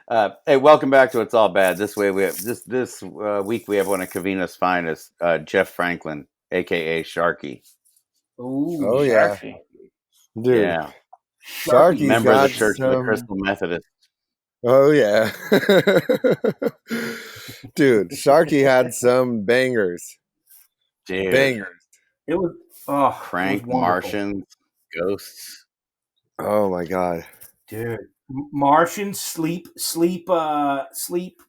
Hey, welcome back to It's All Bad. This way we have this week we have one of Covina's finest, Jeff Franklin, aka Sharky. Ooh, Oh yeah, Sharky. dude. Yeah, Sharky's member of the got Church of the some. Crystal Methodists. Oh yeah, dude. Sharky had some bangers. Dude, Bangers. It was it was Crank, wonderful. Martians, Ghosts. Oh my god. Dude. Martian sleep,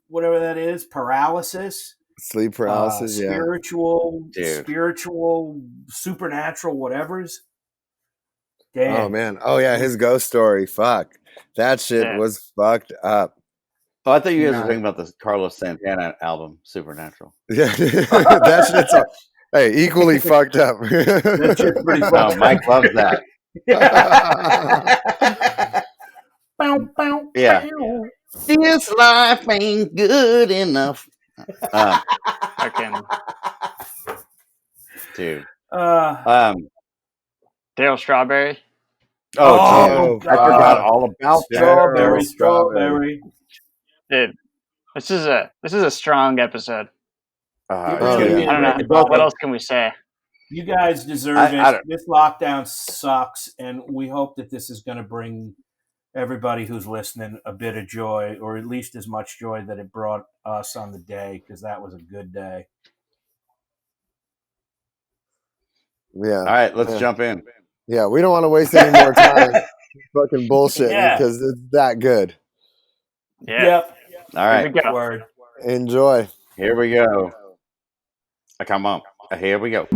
whatever that is, paralysis, Sleep paralysis. Yeah. Dude, spiritual, supernatural, whatever's. Oh Damn. man. Oh yeah. His ghost story. Fuck. That shit Yeah. was fucked up. oh, I thought you guys were Nah. talking about the Carlos Santana album, Supernatural. Yeah. That shit's all, hey, equally fucked up. That shit's pretty No, fucked Mike up. loves that. Bow, bow, Yeah. bow. This life ain't good enough. Fucking Dude. Uh, Daryl Strawberry. Oh, Oh, I forgot all about strawberry, that. strawberry. Dude, this is a strong episode. You're It's Oh, gonna gonna yeah. I don't know. be great. What else can we say? You guys deserve I it. don't- This lockdown sucks, and we hope that this is going to bring everybody who's listening a bit of joy, or at least as much joy that it brought us on the day, because that was a good day. Yeah. All right, let's Yeah. jump in. Yeah. We don't want to waste any more time fucking bullshit Yeah. because it's that good. Yeah. Yep. All right, Here we go. Word. Enjoy. here we go. Come on. Here we go.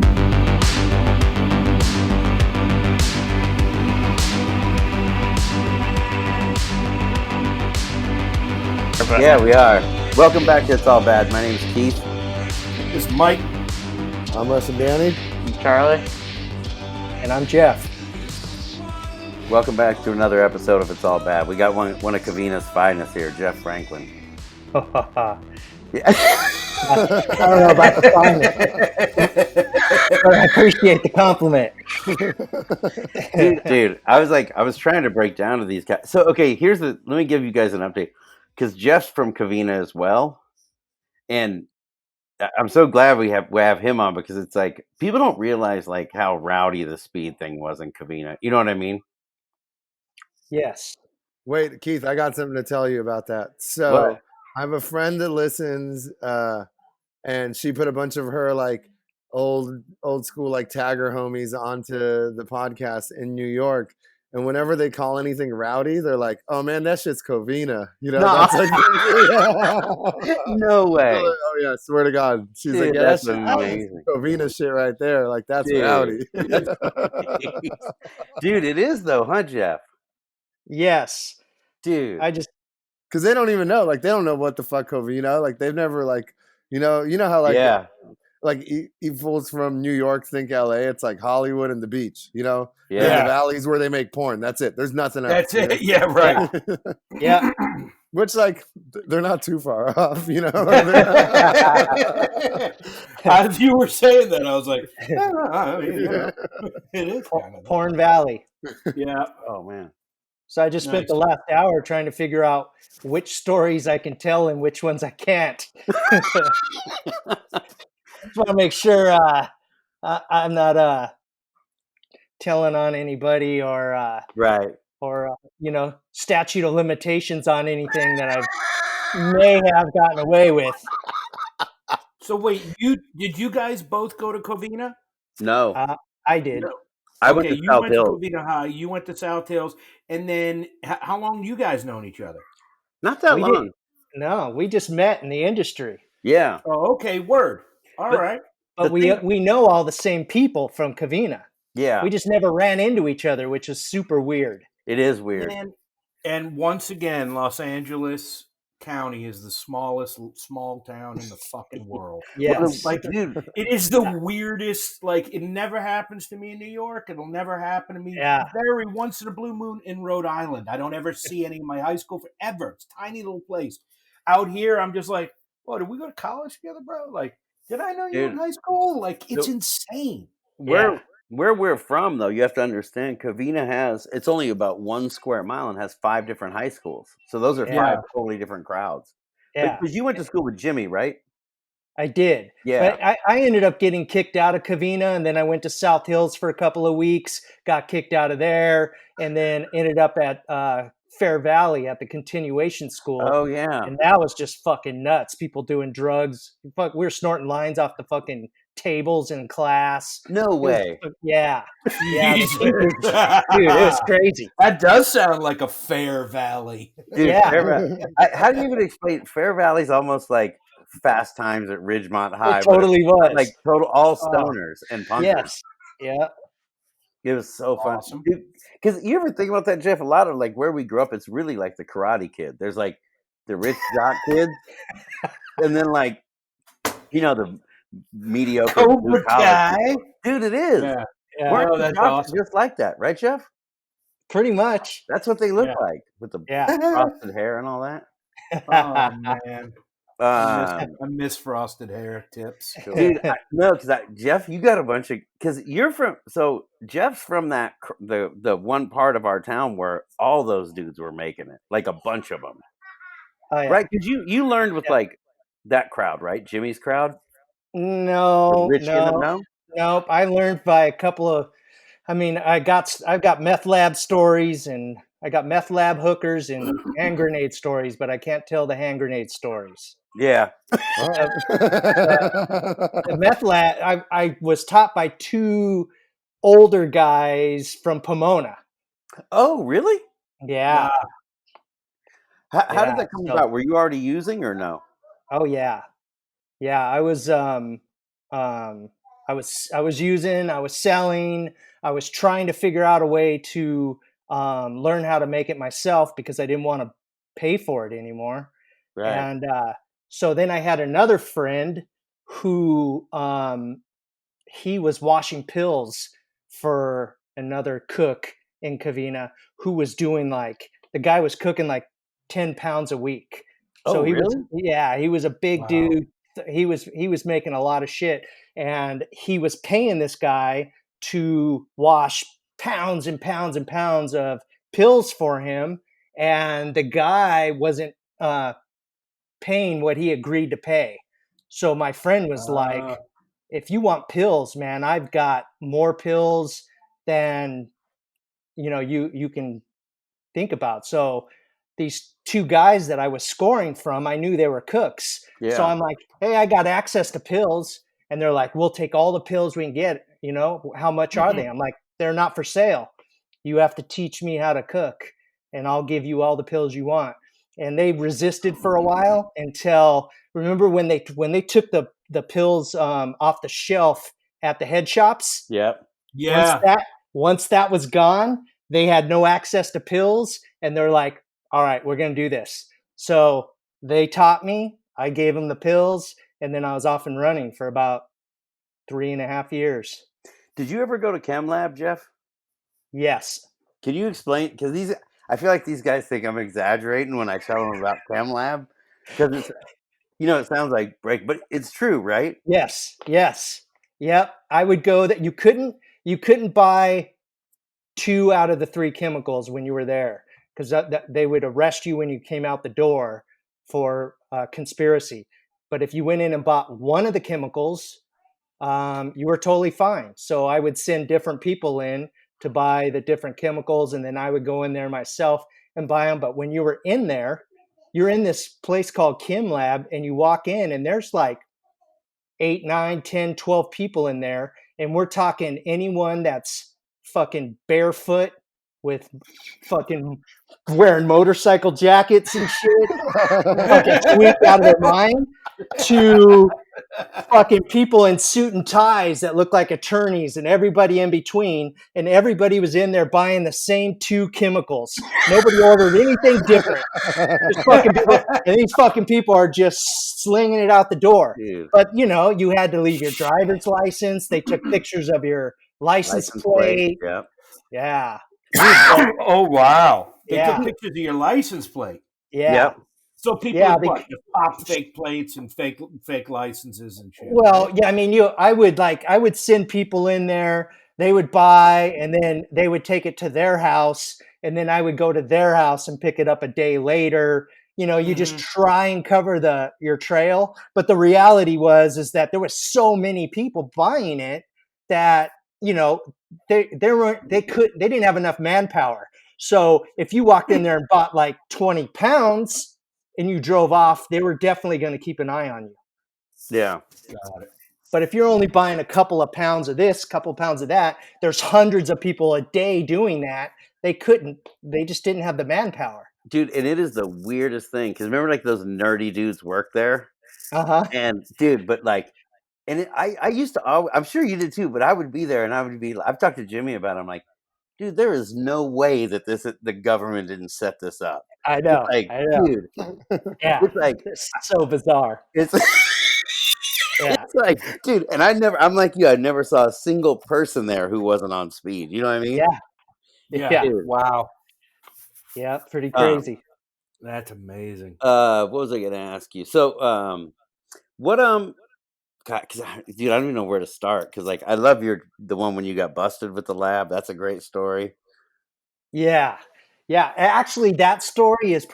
Yeah, we are. Welcome back to It's All Bad. My name is Keith. This is Mike. I'm Russ and Danny. Charlie. And I'm Jeff. Welcome back to another episode of It's All Bad. We got one of Covina's finest here, Jeff Franklin. I Yeah. don't know about the finest, but I appreciate the compliment. Dude, I was trying to break down to these guys. So, okay, let me give you guys an update because Jeff's from Covina as well, and I'm so glad we have him on because it's like people don't realize like how rowdy the speed thing was in Covina. You know what I mean? Yes. Wait, Keith, I got something to tell you about that. So What? I have a friend that listens, and she put a bunch of her like old school like tagger homies onto the podcast in New York. And whenever they call anything rowdy, they're like, "Oh man, that shit's Covina." You know, No. that's like, No way. Oh yeah, swear to God. She's Dude, like, "Yeah, that's that's amazing. Covina shit right there. Like that's Dude, rowdy." Dude, it is though, huh, Jeff? Yes. Dude. I just Because they don't even know, like they don't know what the fuck Covina. Like they've never like, you know how like yeah. like fools from New York think LA. It's like Hollywood and the beach, you know? Yeah. And the valleys where they make porn. That's it. There's nothing else. That's you know? it. Yeah, right. yeah. Which like they're not too far off, you know? As you were saying that, I was like, it is kind of. Porn Valley. Yeah. Oh man. So I just spent Nice. the last hour trying to figure out which stories I can tell and which ones I can't. Just want to make sure I'm not telling on anybody or Right. statute of limitations on anything that I may have gotten away with. So wait, did you guys both go to Covina? No. I did. No. I went Okay, to you South went to Hills. Covina High. You went to South Hills, and then how long you guys known each other? Not that We long. didn't. No, we just met in the industry. Yeah. Oh, okay, word. All right. But we know all the same people from Covina. Yeah. We just never ran into each other, which is super weird. It is weird. And once again, Los Angeles County is the smallest small town in the fucking world. Yes. Like, dude. it is the weirdest. Like, it never happens to me in New York. It'll never happen to me. Yeah. Very once in a blue moon in Rhode Island. I don't ever see any of my high school forever. It's a tiny little place. Out here, I'm just like, oh, did we go to college together, bro? Like, did I know you in high school? Like, it's insane. Where we're from, though, you have to understand, Covina it's only about 1 square mile and has 5 different high schools. So those are Yeah. 5 totally different crowds. Yeah. Because you went to school with Jimmy, right? I did. Yeah. But I ended up getting kicked out of Covina, and then I went to South Hills for a couple of weeks, got kicked out of there, and then ended up at Fair Valley at the continuation school. Oh, yeah. And that was just fucking nuts. People doing drugs. Fuck, we were snorting lines off the fucking tables in class. No way. Yeah. Yeah. Jesus. Dude, it was crazy. That does sound like a Fair Valley. Dude, Yeah. how do you even explain it? Fair Valley's almost like Fast Times at Ridgemont High. It totally was. Like total all stoners and punkers. Yes. Yeah. It was so fun. Awesome. Because you ever think about that, Jeff? A lot of like where we grew up, it's really like the Karate Kid. There's like the rich jock kids, and then like, the mediocre Cobra blue collar Kai. people. Dude, it is. Yeah. Yeah. Weren't Oh, the that's jocks awesome. just like that, right, Jeff? Pretty much. That's what they look Yeah. like with the Yeah. frosted hair and all that. Oh man, I Um, miss frosted hair tips. Dude, because Jeff, you got a bunch of because you're from. So Jeff's from the one part of our town where all those dudes were making it, like a bunch of them, Oh, yeah. right? Because you learned with like that crowd, right? Jimmy's crowd. No, Rich no, no. nope. I learned by a couple of. I mean, I've got meth lab stories, and I got meth lab hookers and hand grenade stories, but I can't tell the hand grenade stories. Yeah. The meth lab. I was taught by 2 older guys from Pomona. Oh, really? Yeah. How did that come so- about? Were you already using or no? Oh yeah. Yeah, I was I was using, I was selling, I was trying to figure out a way to learn how to make it myself because I didn't want to pay for it anymore. Right. And so then I had another friend who he was washing pills for another cook in Covina who was doing the guy was cooking like 10 pounds a week. So Oh, he really? he was a big Wow. dude. He was making a lot of shit, and he was paying this guy to wash pounds and pounds and pounds of pills for him, and the guy wasn't paying what he agreed to pay. So my friend was like, if you want pills, man, I've got more pills than you can think about. So these 2 guys that I was scoring from, I knew they were cooks. Yeah. So I'm like, hey, I got access to pills. And they're like, we'll take all the pills we can get. How much are they? I'm like, they're not for sale. You have to teach me how to cook, and I'll give you all the pills you want. And they resisted for a while until, remember when they took the pills off the shelf at the head shops? Yep. Yeah. Once that was gone, they had no access to pills, and they're like, all right, we're going to do this. So they taught me, I gave them the pills, and then I was off and running for about 3.5 years. Did you ever go to Chem Lab, Jeff? Yes. Can you explain? Because I feel like these guys think I'm exaggerating when I tell them about Chem Lab. Because it's, it sounds like break, but it's true, right? Yes. Yep. I would go that you couldn't buy 2 out of the 3 chemicals when you were there, because they would arrest you when you came out the door for conspiracy. But if you went in and bought 1 of the chemicals, you were totally fine. So I would send different people in to buy the different chemicals, and then I would go in there myself and buy them. But when you were in there, you're in this place called Chem Lab, and you walk in, and there's like 8, 9, 10, 12 people in there. And we're talking anyone that's fucking barefoot with fucking wearing motorcycle jackets and shit, fucking tweaked out of their mind, to fucking people in suit and ties that look like attorneys, and everybody in between. And everybody was in there buying the same 2 chemicals. Nobody ordered anything different. Just fucking people, and these fucking people are just slinging it out the door. Dude. But you had to leave your driver's license. They took pictures of your license plate. Yep. Yeah. Oh wow! They Yeah. took pictures of your license plate. Yeah. Yep. So people Yeah, would just pop fake plates and fake licenses and shit. Well, right? yeah, I mean, I would send people in there they would buy, and then they would take it to their house, and then I would go to their house and pick it up a day later. You just try and cover your trail. But the reality is that there was so many people buying it that, they didn't have enough manpower. So if you walked in there and bought like 20 pounds and you drove off, they were definitely going to keep an eye on you. Yeah. Got it. But if you're only buying a couple of pounds of this, couple of pounds of that, there's hundreds of people a day doing that. They just didn't have the manpower. Dude, and it is the weirdest thing because remember, like those nerdy dudes work there, and dude, but like, I used to always, I'm sure you did too, but I would be there and I've talked to Jimmy about it. I'm like, dude, there is no way that the government didn't set this up. I know. Like, I know. dude, Yeah. it's like It's so bizarre. it's. Yeah. It's like, dude, and I'm like you. I never saw a single person there who wasn't on speed. You know what I mean? Yeah. Dude. Wow. Yeah. Pretty crazy. That's amazing. What was I gonna ask you? So, what God, dude, I don't even know where to start because, like, I love the one when you got busted with the lab. That's a great story. Yeah. Actually, that story is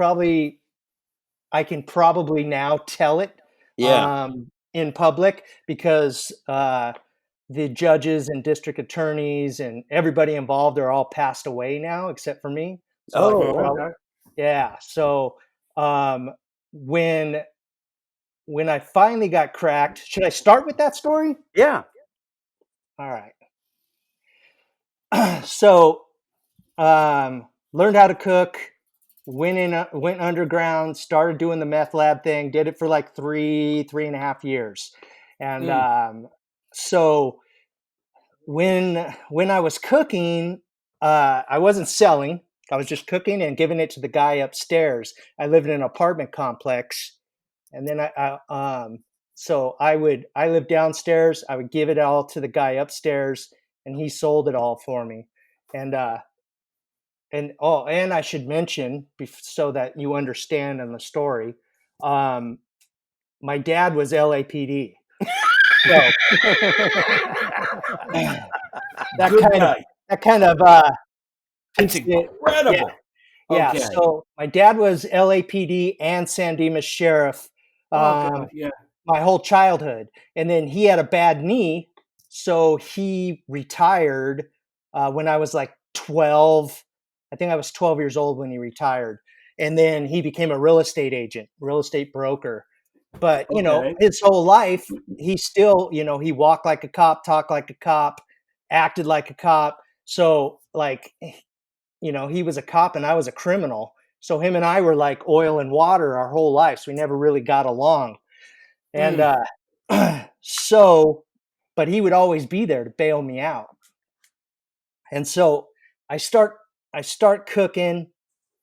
I can probably now tell it. Yeah. In public because the judges and district attorneys and everybody involved are all passed away now except for me. So yeah. So when I finally got cracked, should I start with that story? Yeah. All right. So learned how to cook, went underground, started doing the meth lab thing, did it for like 3.5 years. And so when I was cooking, I wasn't selling. I was just cooking and giving it to the guy upstairs. I lived in an apartment complex, and then so I lived downstairs. I would give it all to the guy upstairs, and he sold it all for me. And I should mention so that you understand in the story, my dad was LAPD. So that kind of That's incredible. Yeah. Okay. So my dad was LAPD and San Dimas sheriff Yeah. my whole childhood, and then he had a bad knee, so he retired when I was like 12. I think I was 12 years old when he retired, and then he became a real estate agent, real estate broker. But his whole life, he still, he walked like a cop, talked like a cop, acted like a cop. So like, he was a cop and I was a criminal. So him and I were like oil and water our whole lives. We never really got along. And but he would always be there to bail me out. And so I start cooking,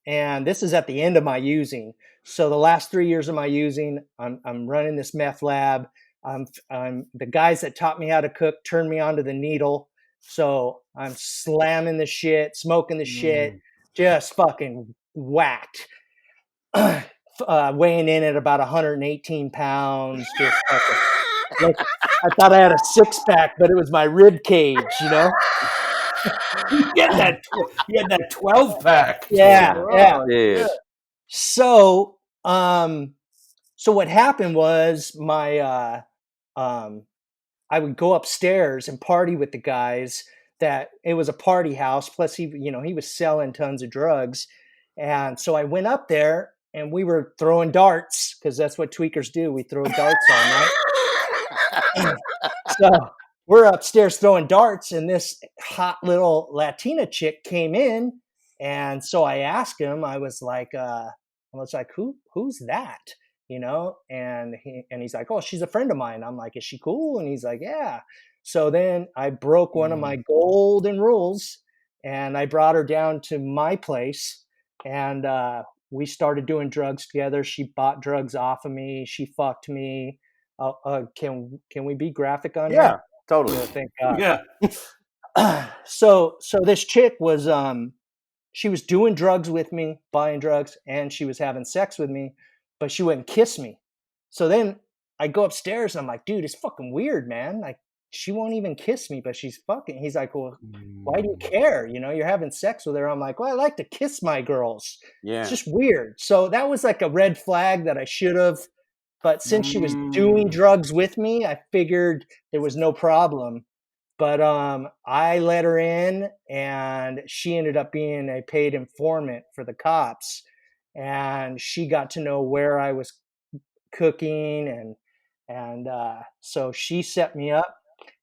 and this is at the end of my using. So the last 3 years of my using, I'm running this meth lab. I'm the guys that taught me how to cook turned me onto the needle. So I'm slamming the shit, smoking the shit, just fucking whacked. Weighing in at about 118 pounds. Just fucking, I thought I had a six-pack, but it was my rib cage, You had that 12-pack. Yeah. Dude. So, so what happened was I would go upstairs and party with the guys. That it was a party house. Plus, he was selling tons of drugs, and so I went up there and we were throwing darts because that's what tweakers do. We throw darts all night. So we're upstairs throwing darts, and this hot little Latina chick came in, and so I asked him. I was like, who's that? And he's like, oh, she's a friend of mine. I'm like, is she cool? And he's like, yeah. So then I broke one of my golden rules, and I brought her down to my place, and we started doing drugs together. She bought drugs off of me. She fucked me. Can we be graphic on Yeah, that? totally. Thank God. Yeah. So this chick was she was doing drugs with me, buying drugs, and she was having sex with me, but she wouldn't kiss me. So then I go upstairs and I'm like, dude, it's fucking weird, man. Like, she won't even kiss me, but she's fucking. He's like, well, why do you care? You know, you're having sex with her. I'm like, well, I like to kiss my girls. Yeah. It's just weird. So that was like a red flag that I should have. But since she was doing drugs with me, I figured there was no problem. But I let her in, and she ended up being a paid informant for the cops. And she got to know where I was cooking, and so she set me up.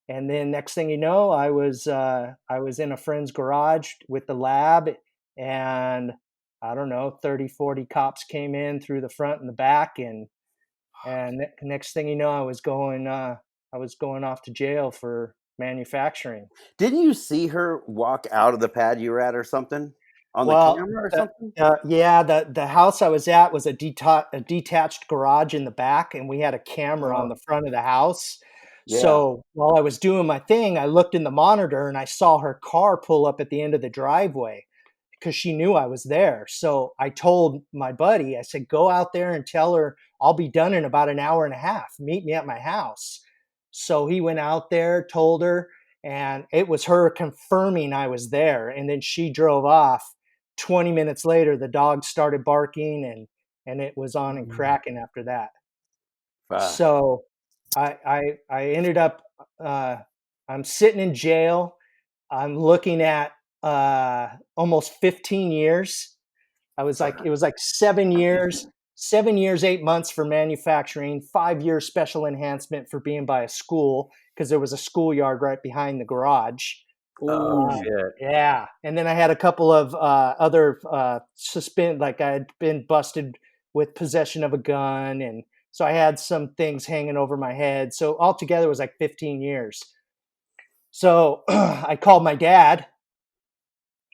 And then next thing you know, I was in a friend's garage with the lab, and I don't know, 30, 40 cops came in through the front and the back, and next thing you know, I was going off to jail for manufacturing. Didn't you see her walk out of the pad you were at or something on the Well, camera or something? yeah, the house I was at was a detached garage in the back, and we had a camera on the front of the house. Yeah. So while I was doing my thing, I looked in the monitor and I saw her car pull up at the end of the driveway because she knew I was there. So I told my buddy, I said, go out there and tell her I'll be done in about an hour and a half. Meet me at my house. So he went out there, told her, and it was her confirming I was there. And then she drove off. 20 minutes later, the dog started barking, and it was on and cracking after that. So I ended up, I'm sitting in jail. I'm looking at almost 15 years. It was like 7 years, 8 months for manufacturing, 5 years special enhancement for being by a school, because there was a schoolyard right behind the garage. Oh, shit. Yeah. And then I had a couple of other like I had been busted with possession of a gun. And so I had some things hanging over my head. So altogether it was like 15 years. So I called my dad,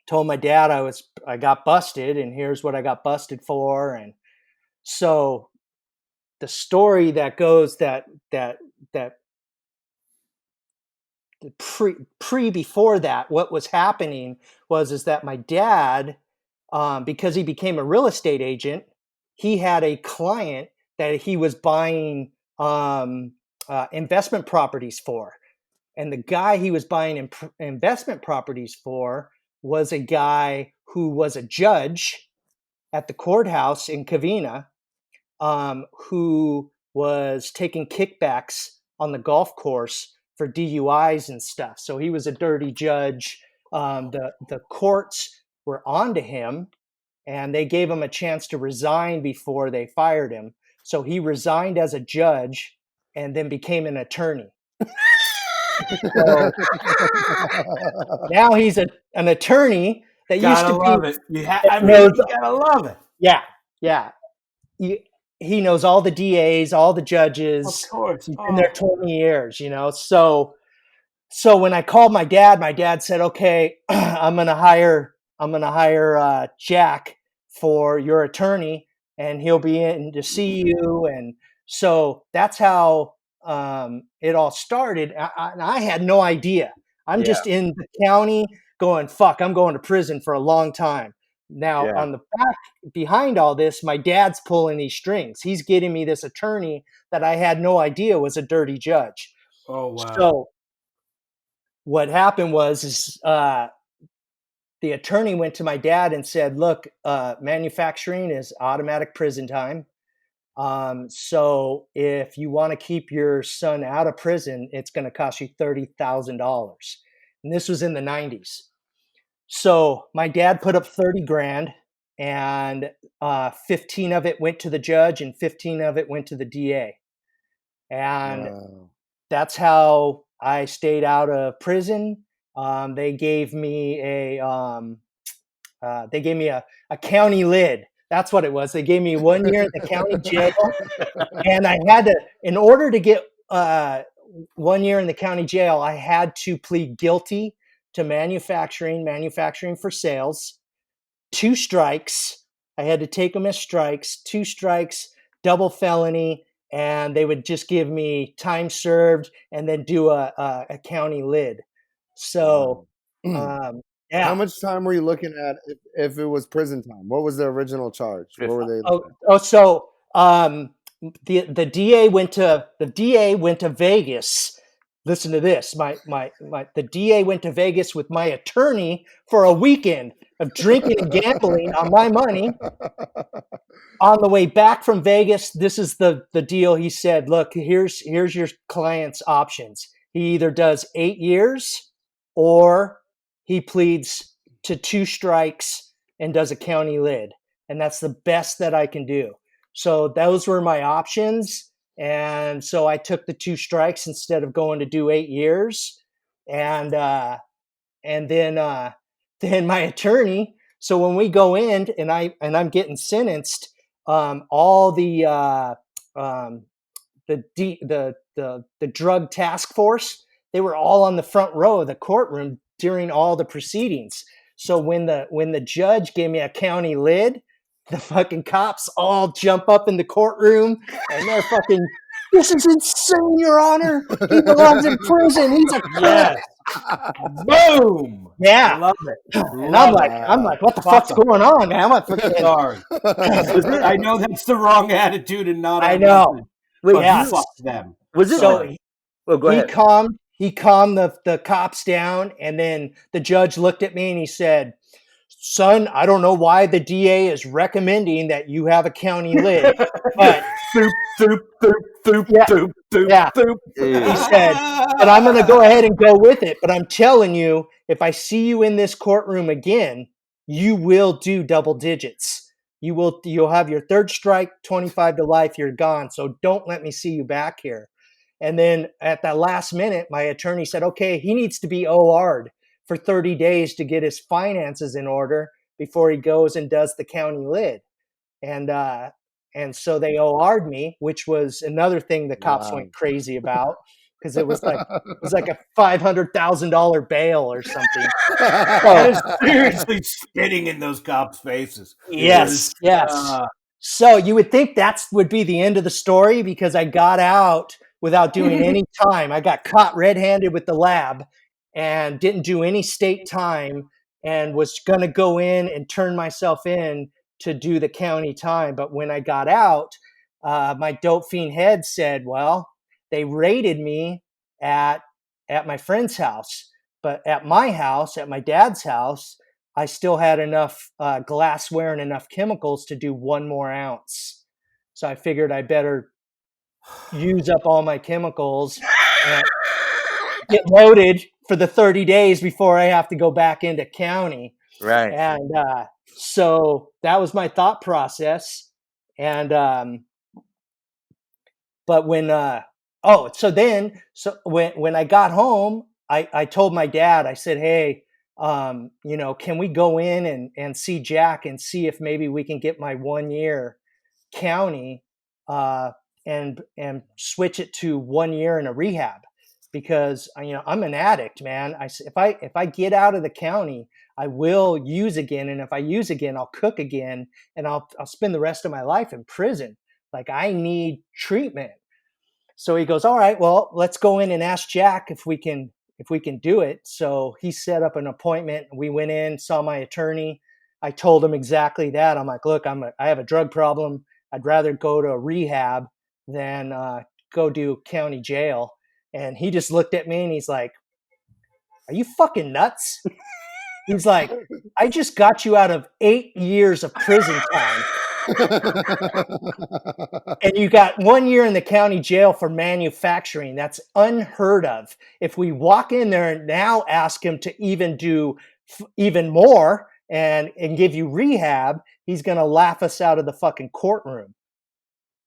told my dad I got busted, and here's what I got busted for. And so the story that goes that before that, what was happening is that my dad, because he became a real estate agent, he had a client that he was buying investment properties for. And the guy he was buying investment properties for was a guy who was a judge at the courthouse in Covina, who was taking kickbacks on the golf course for DUIs and stuff. So he was a dirty judge. The courts were onto him, and they gave him a chance to resign before they fired him. So he resigned as a judge and then became an attorney. So now he's an attorney that used to love be. it. You gotta love it. Yeah. He knows all the DAs, all the judges. Of course. He's been there 20 years, you know. So when I called my dad said, "Okay, I'm gonna hire Jack for your attorney, and he'll be in to see you." And so that's how it all started. I had no idea. I'm just in the county going, "Fuck, I'm going to prison for a long time." Now, on the back behind all this, my dad's pulling these strings. He's getting me this attorney that I had no idea was a dirty judge. Oh, wow. So what happened was the attorney went to my dad and said, "Look, manufacturing is automatic prison time. So if you want to keep your son out of prison, it's going to cost you $30,000." And this was in the 90s. So my dad put up 30 grand, and 15 of it went to the judge and 15 of it went to the DA. And that's how I stayed out of prison. They gave me a county lid. That's what it was. They gave me 1 year at the county jail, and I had to, in order to get 1 year in the county jail, I had to plead guilty to manufacturing for sales, 2 strikes. I had to take them as strikes, 2 strikes, double felony, and they would just give me time served and then do a county lid. So, How much time were you looking at if it was prison time? What was the original charge? What were they? The DA went to Vegas listen to this. The DA went to Vegas with my attorney for a weekend of drinking and gambling on my money. On the way back from Vegas, this is the deal. He said, look, here's your client's options. He either does 8 years or he pleads to 2 strikes and does a county lid. And that's the best that I can do. So those were my options. And so I took the 2 strikes instead of going to do 8 years. And then my attorney. So when we go in and I'm getting sentenced, all the drug task force, they were all on the front row of the courtroom during all the proceedings. So when the judge gave me a county lid, the fucking cops all jump up in the courtroom and they're fucking, this is insane, Your Honor. He belongs in prison. He's a Yes. Boom. Yeah. Love it. And I'm like, what the fuck's going on, man? I'm fucking sorry. I know that's the wrong attitude and not. I know. Wait, Yeah. Fuck them. Was it So go ahead. he calmed the cops down, and then the judge looked at me and he said, son, I don't know why the DA is recommending that you have a county lid, but He he said, but I'm going to go ahead and go with it. But I'm telling you, if I see you in this courtroom again, you will do double digits. You'll have your 3rd strike, 25 to life, you're gone. So don't let me see you back here. And then at the last minute, my attorney said, okay, he needs to be OR'd for 30 days to get his finances in order before he goes and does the county lid. And so they OR'd me, which was another thing the cops went crazy about, because it was like a $500,000 bail or something. That is seriously spitting in those cops' faces. Yes. So you would think that would be the end of the story, because I got out without doing any time. I got caught red-handed with the lab and didn't do any state time, and was going to go in and turn myself in to do the county time. But when I got out, my dope fiend head said, well, they raided me at my friend's house, but at my house, at my dad's house, I still had enough glassware and enough chemicals to do 1 more ounce. So I figured I better use up all my chemicals and get loaded for the 30 days before I have to go back into county. Right. And so that was my thought process. And but when when I got home, I told my dad, I said, hey, can we go in and see Jack and see if maybe we can get my 1 year county and switch it to 1 year in a rehab, because I'm an addict, man. If I get out of the county, I will use again, and if I use again, I'll cook again, and I'll spend the rest of my life in prison. Like, I need treatment. So he goes, all right, well, let's go in and ask Jack if we can do it. So he set up an appointment. We went in, saw my attorney. I told him exactly that. I'm like, look, I have a drug problem. I'd rather go to a rehab than go do county jail. And he just looked at me and he's like, are you fucking nuts? He's like, I just got you out of 8 years of prison time. And you got 1 year in the county jail for manufacturing. That's unheard of. If we walk in there and now ask him to even do even more and give you rehab, he's going to laugh us out of the fucking courtroom.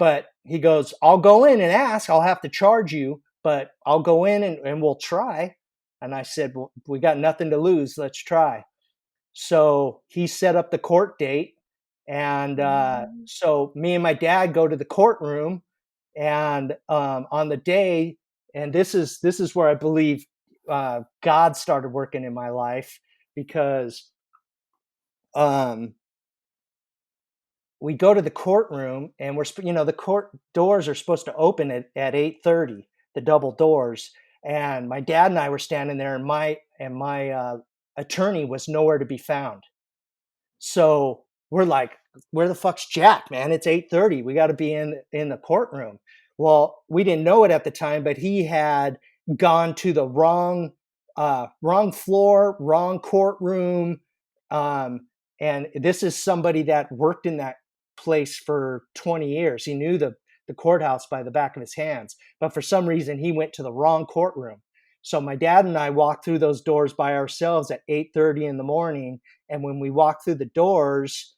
But he goes, I'll go in and ask. I'll have to charge you, but I'll go in and we'll try. And I said, well, we got nothing to lose. Let's try. So he set up the court date. And so me and my dad go to the courtroom, and on the day, and this is where I believe God started working in my life, because we go to the courtroom, and the court doors are supposed to open at 8:30, the double doors. And my dad and I were standing there, and my attorney was nowhere to be found. So we're like, where the fuck's Jack, man? It's 8:30. We got to be in the courtroom. Well, we didn't know it at the time, but he had gone to the wrong floor, wrong courtroom. And this is somebody that worked in that place for 20 years. He knew the courthouse by the back of his hands, but for some reason he went to the wrong courtroom. So my dad and I walked through those doors by ourselves at 8:30 in the morning. And when we walked through the doors,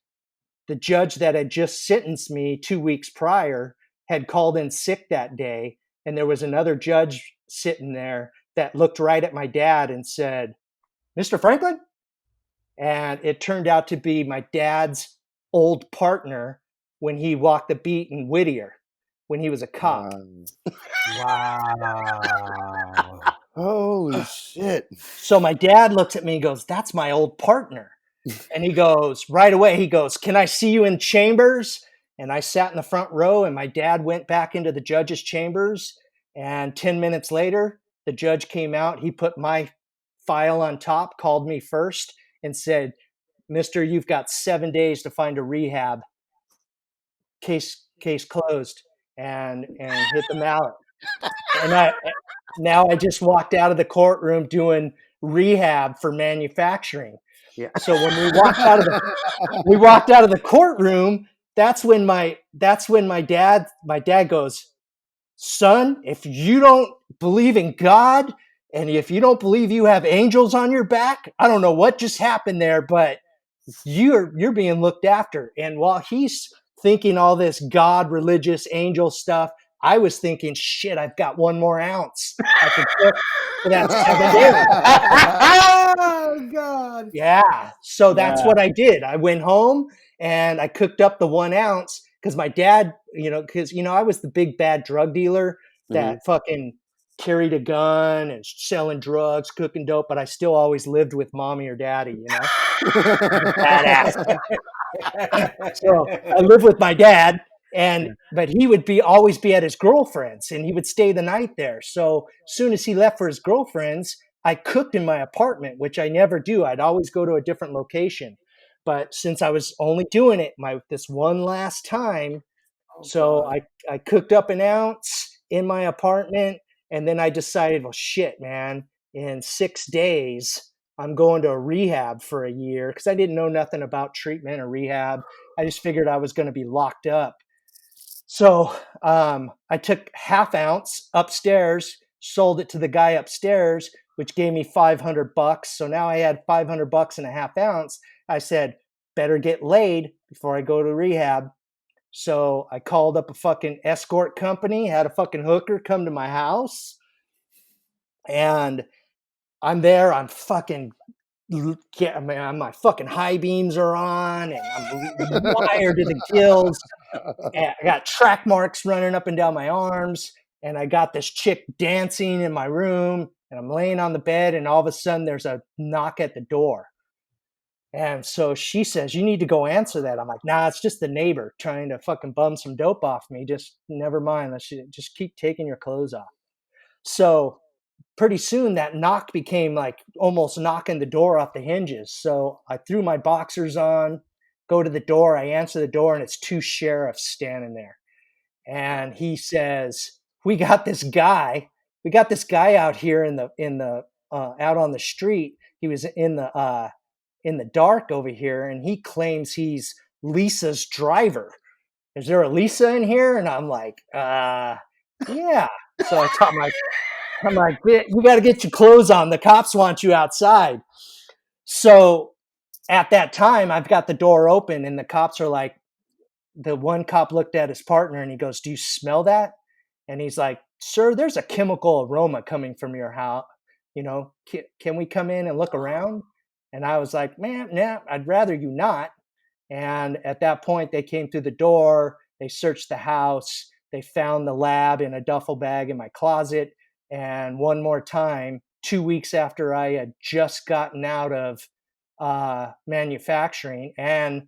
the judge that had just sentenced me 2 weeks prior had called in sick that day. And there was another judge sitting there that looked right at my dad and said, "Mr. Franklin?" And it turned out to be my dad's old partner when he walked the beat in Whittier, when he was a cop. Wow. Holy shit. So my dad looks at me and goes, "That's my old partner." And he goes, right away, he goes, "Can I see you in chambers?" And I sat in the front row, and my dad went back into the judge's chambers. And 10 minutes later, the judge came out. He put my file on top, called me first, and said, "Mister, you've got 7 days to find a rehab. Case closed," and hit the mallet. And now I just walked out of the courtroom doing rehab for manufacturing. Yeah. So when we walked out of the courtroom, that's when my dad goes, "Son, if you don't believe in God and if you don't believe you have angels on your back, I don't know what just happened there, but you're being looked after." And while he's thinking all this God, religious, angel stuff, I was thinking, shit, I've got 1 more ounce I can cook for that 7 days. Oh God. Yeah. So that's Yeah. what I did. I went home and I cooked up the 1 ounce because my dad, I was the big bad drug dealer that fucking carried a gun and selling drugs, cooking dope, but I still always lived with mommy or daddy, badass. So I lived with my dad, but he would always be at his girlfriend's, and he would stay the night there. So as soon as he left for his girlfriend's, I cooked in my apartment, which I never do. I'd always go to a different location. But since I was only doing it this one last time, so I cooked up 1 ounce in my apartment, and then I decided, well, shit, man, in 6 days, I'm going to a rehab for a year because I didn't know nothing about treatment or rehab. I just figured I was going to be locked up. So I took 1/2 ounce upstairs, sold it to the guy upstairs, which gave me $500. So now I had $500 and a 1/2 ounce. I said, better get laid before I go to rehab. So I called up a fucking escort company, had a fucking hooker come to my house, and I'm there. I'm fucking, my fucking high beams are on, and I'm wired to the gills. And I got track marks running up and down my arms, and I got this chick dancing in my room, and I'm laying on the bed, and all of a sudden there's a knock at the door. And so she says, "You need to go answer that." I'm like, "Nah, it's just the neighbor trying to fucking bum some dope off me. Just never mind. Let's just keep taking your clothes off." So pretty soon that knock became like almost knocking the door off the hinges. So I threw my boxers on, go to the door. I answer the door, and it's 2 sheriffs standing there. And he says, we got this guy out here in the out on the street. He was in the dark over here, and he claims he's Lisa's driver. Is there a Lisa in here? And I'm like, yeah. So I taught I'm like, you got to get your clothes on. The cops want you outside. So at that time, I've got the door open, and the cops are like, the one cop looked at his partner and he goes, "Do you smell that?" And he's like, "Sir, there's a chemical aroma coming from your house. Can we come in and look around?" And I was like, "Man, nah, I'd rather you not." And at that point, they came through the door. They searched the house. They found the lab in a duffel bag in my closet. And one more time, 2 weeks after I had just gotten out of manufacturing and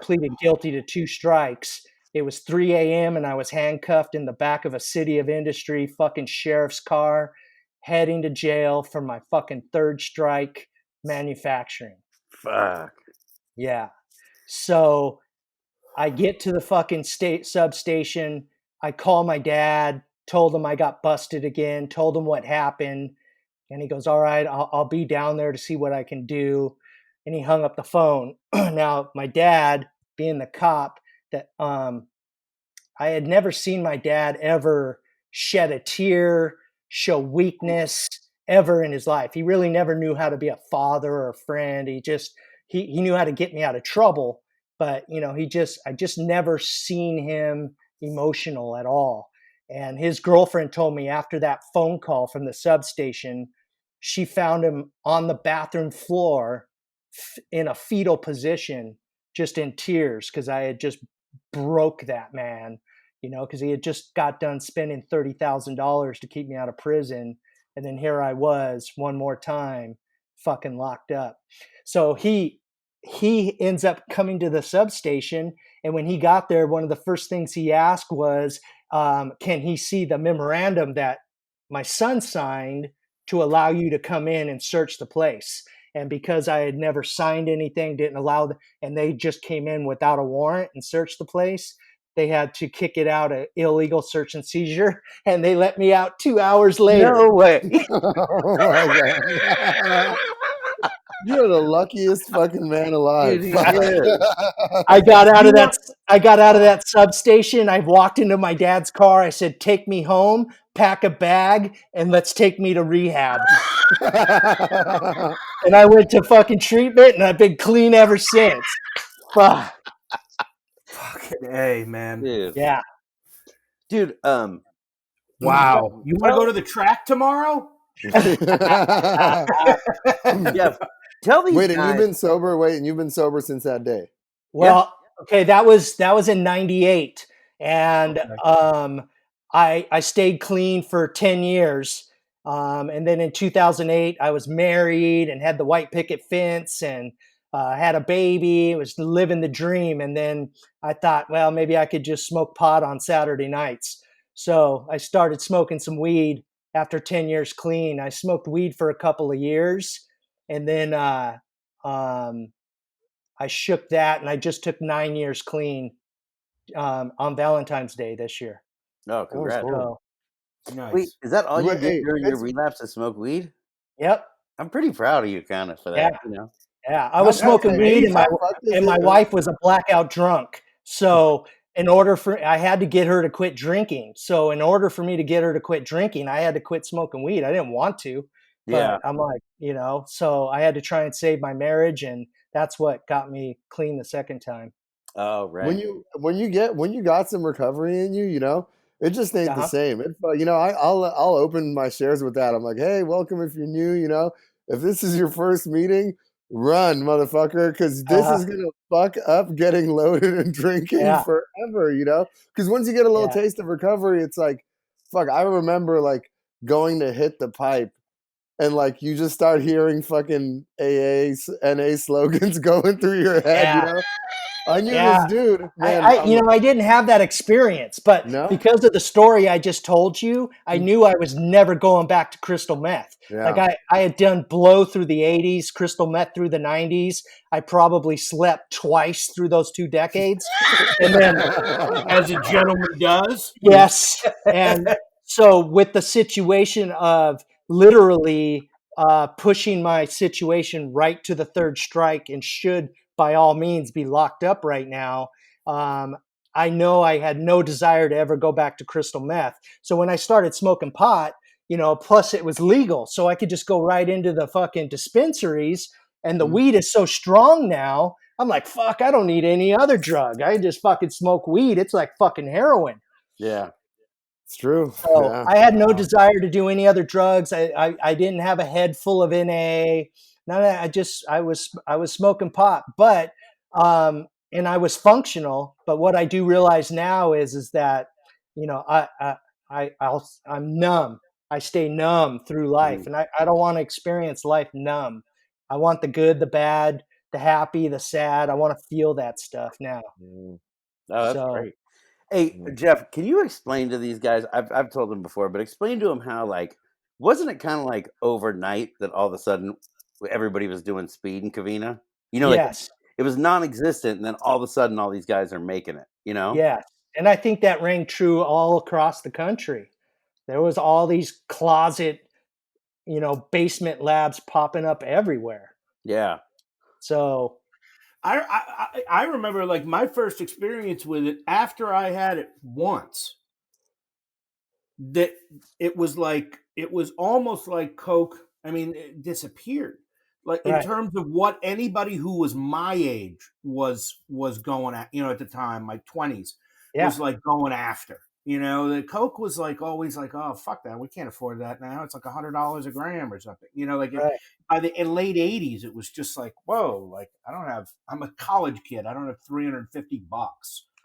pleaded guilty to 2 strikes, it was 3 a.m. and I was handcuffed in the back of a City of Industry fucking sheriff's car, heading to jail for my fucking 3rd strike manufacturing. Fuck. Yeah. So I get to the fucking state substation. I call my dad. told him I got busted again, told him what happened. And he goes, all right, I'll be down there to see what I can do. And he hung up the phone. Now, my dad, being the cop, that I had never seen my dad ever shed a tear, show weakness ever in his life. He really never knew how to be a father or a friend. He knew how to get me out of trouble, but I just never seen him emotional at all. And his girlfriend told me after that phone call from the substation, she found him on the bathroom floor in a fetal position, just in tears, because I had just broke that man, because he had just got done spending $30,000 to keep me out of prison. And then here I was one more time, fucking locked up. So he ends up coming to the substation. And when he got there, one of the first things he asked was, can he see the memorandum that my son signed to allow you to come in and search the place? And because I had never signed anything, didn't allow and they just came in without a warrant and searched the place, they had to kick it out an illegal search and seizure, and they let me out 2 hours later. No way. Oh my God. You're the luckiest fucking man alive. Dude, he is. I got out of that substation. I walked into my dad's car. I said, take me home, pack a bag, and let's take me to rehab. And I went to fucking treatment, and I've been clean ever since. Fuck. Fucking A, man. Dude. Yeah. Dude, Wow. You want to go to the track tomorrow? Jeff, tell these Wait, guys. and you've been sober? Wait, and you've been sober since that day? Well, okay, that was in 98. And I stayed clean for 10 years. And then in 2008, I was married and had the white picket fence and had a baby, was living the dream. And then I thought, well, maybe I could just smoke pot on Saturday nights. So I started smoking some weed after 10 years clean. I smoked weed for a couple of years. And then I shook that, and I just took 9 years clean on Valentine's Day this year. Oh, congrats. cool. So, Nice. Wait, is that all you Wait, did hey, during your it's- relapse to smoke weed? yep. I'm pretty proud of you kind of for that, Yeah. Yeah, I was That's smoking weed, amazing. and my Fuck this is- wife was a blackout drunk. So I had to get her to quit drinking. So in order for me to get her to quit drinking, I had to quit smoking weed. I didn't want to, but Yeah. I'm like, so I had to try and save my marriage, and that's what got me clean the second time. Oh, right. When you got some recovery in you, it just ain't the Uh-huh. same. I'll open my shares with that. I'm like, hey, welcome if you're new. If this is your first meeting, run, motherfucker, because this is gonna fuck up getting loaded and drinking forever. Because once you get a little taste of recovery, it's like, fuck. I remember like going to hit the pipe. And like you just start hearing fucking AA, NA slogans going through your head, I knew this dude, man. I didn't have that experience, but No? because of the story I just told you, I knew I was never going back to crystal meth. Yeah. Like I had done blow through the 80s, crystal meth through the 90s. I probably slept twice through those 2 decades. And then As a gentleman does. yes. And so with the situation of literally pushing my situation right to the third strike and should by all means be locked up right now, I know I had no desire to ever go back to crystal meth. So when I started smoking pot, plus it was legal, so I could just go right into the fucking dispensaries, and the weed is so strong now, I'm like, fuck, I don't need any other drug. I just fucking smoke weed. It's like fucking heroin. Yeah. It's true. So Yeah. I had no desire to do any other drugs. I didn't have a head full of NA. None of that. I was smoking pot, but and I was functional. But what I do realize now is that I'm numb. I stay numb through life, and I don't want to experience life numb. I want the good, the bad, the happy, the sad. I want to feel that stuff now. Oh, that's So- great. Hey, Jeff, can you explain to these guys? I've told them before, but explain to them how, like, wasn't it kind of like overnight that all of a sudden everybody was doing speed in Covina? Yes. It was non-existent, and then all of a sudden all these guys are making it. Yes. And I think that rang true all across the country. There was all these closet, basement labs popping up everywhere. Yeah. So I remember like my first experience with it after I had it once. That it was almost like Coke. I mean, it disappeared. Like in right. terms of what anybody who was my age was going at, at the time, my 20s, Yeah. was like going after. The Coke was like always like, oh fuck that, we can't afford that now. It's like $100 a gram or something. Right. By the late 80s, it was just like, whoa, like I'm a college kid. I don't have $350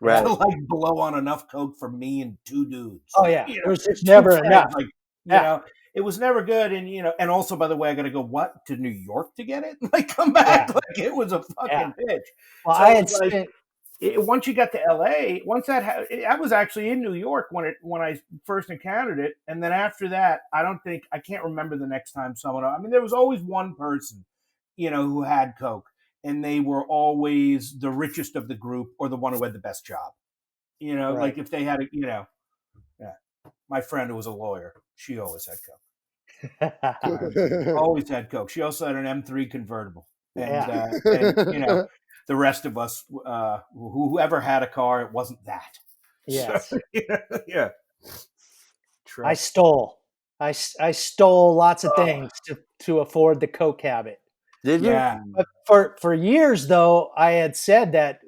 Right. to like blow on enough Coke for me and two dudes. Oh yeah. There's never enough. Like, Yeah. it was never good. And, and also, by the way, I got to go to New York to get it? Like, come back. Yeah. Like, it was a fucking bitch. Well, So I it had was like, spent. once you got to LA, I was actually in New York when I first encountered it. And then after that, I can't remember the next time I mean, there was always one person, who had Coke, and they were always the richest of the group or the one who had the best job. Right. Like if they had yeah. My friend who was a lawyer, she always had Coke. Always had Coke. She also had an M3 convertible. And, and the rest of us, whoever had a car, it wasn't that. Yes. So, yeah. I stole lots of things to afford the Coke habit. Did you? Yeah. But for years, though, I had said that,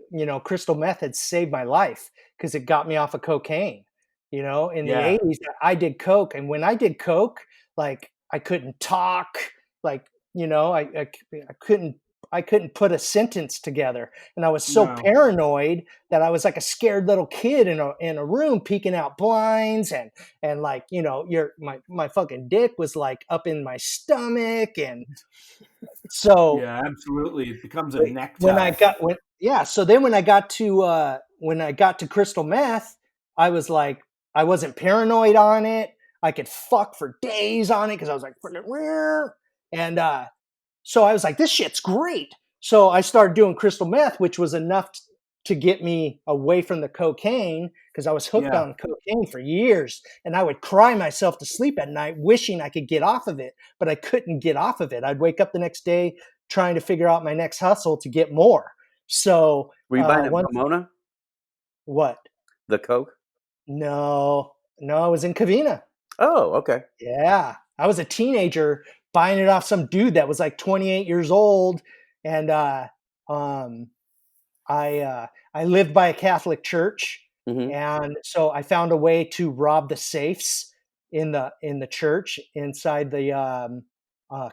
crystal meth had saved my life because it got me off of cocaine. In the 80s, I did Coke. And when I did Coke, like I couldn't talk, like, I couldn't put a sentence together. And I was so paranoid that I was like a scared little kid in a room peeking out blinds and like, my fucking dick was like up in my stomach. And so yeah, absolutely. It becomes a necktie. So then when I got to crystal meth, I was like, I wasn't paranoid on it. I could fuck for days on it because I was like, and so I was like, this shit's great. So I started doing crystal meth, which was enough to get me away from the cocaine because I was hooked on cocaine for years. And I would cry myself to sleep at night wishing I could get off of it, but I couldn't get off of it. I'd wake up the next day trying to figure out my next hustle to get more. So were you buying it in Pomona? What? The Coke? No, I was in Covina. Oh, okay. Yeah. I was a teenager buying it off some dude that was like 28 years old. And I lived by a Catholic church. Mm-hmm. And so I found a way to rob the safes in the church inside the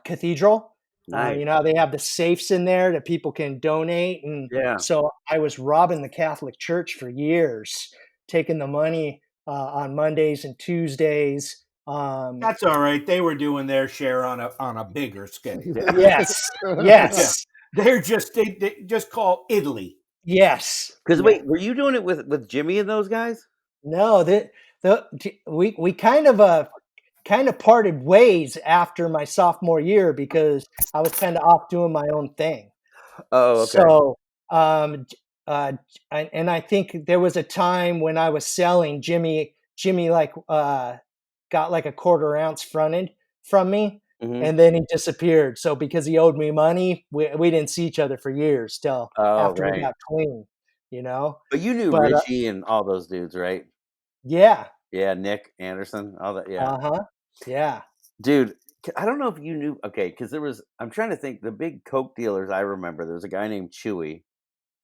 cathedral. Nice. They have the safes in there that people can donate. And so I was robbing the Catholic church for years, taking the money on Mondays and Tuesdays. That's all right. They were doing their share on a bigger scale. Yes. They're they just call Italy. Yes. Because wait, were you doing it with Jimmy and those guys? No, we kind of parted ways after my sophomore year because I was kind of off doing my own thing. Oh, okay. So, and I think there was a time when I was selling Jimmy like got like a quarter ounce fronted from me. Mm-hmm. And then he disappeared. So because he owed me money, we didn't see each other for years till after we got clean, But you knew Richie and all those dudes, right? Yeah. Yeah, Nick Anderson, all that. Yeah. Uh-huh. Yeah. Dude, I don't know if you knew. Okay, because I'm trying to think, the big Coke dealers I remember, there was a guy named Chewy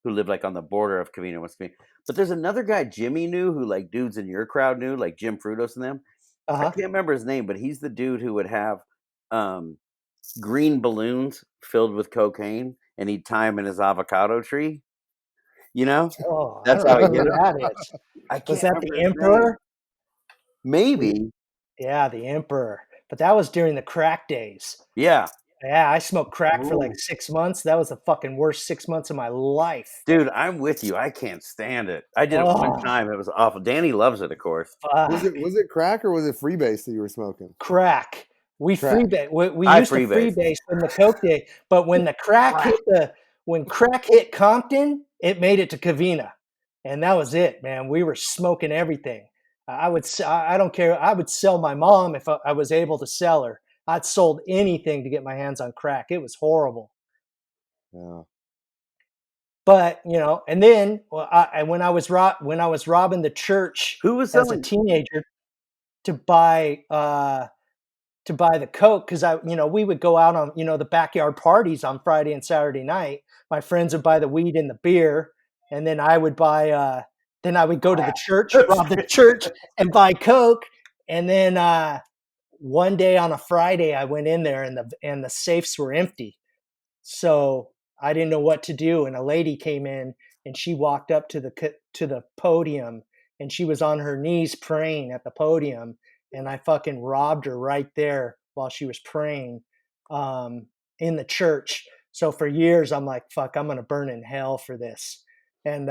who lived like on the border of Covina, West Covina. But there's another guy Jimmy knew who like dudes in your crowd knew, like Jim Frutos and them. I can't remember his name, but he's the dude who would have green balloons filled with cocaine, and he'd tie them in his avocado tree. Oh, that's I how don't he know did who it. that is. Was that the Emperor? Maybe. Yeah, the Emperor. But that was during the crack days. Yeah. Yeah, I smoked crack for like 6 months. That was the fucking worst 6 months of my life. Dude, I'm with you. I can't stand it. I did it one time. It was awful. Danny loves it, of course. Was it crack or was it freebase that you were smoking? Crack. We used to freebase in the Coke day, but when the crack hit Compton, it made it to Covina, and that was it, man. We were smoking everything. I don't care. I would sell my mom if I was able to sell her. I'd sold anything to get my hands on crack. It was horrible. Yeah. But and then when I was robbing the church Who was as a selling? teenager to buy the coke, because we would go out on the backyard parties on Friday and Saturday night. My friends would buy the weed and the beer, and then I would buy. Then I would go to the church, rob the church, and buy coke. And then one day on a Friday, I went in there, and the safes were empty. So I didn't know what to do, and a lady came in, and she walked up to the podium, and she was on her knees praying at the podium, and I fucking robbed her right there while she was praying in the church. So for years, I'm like, fuck, I'm gonna burn in hell for this. And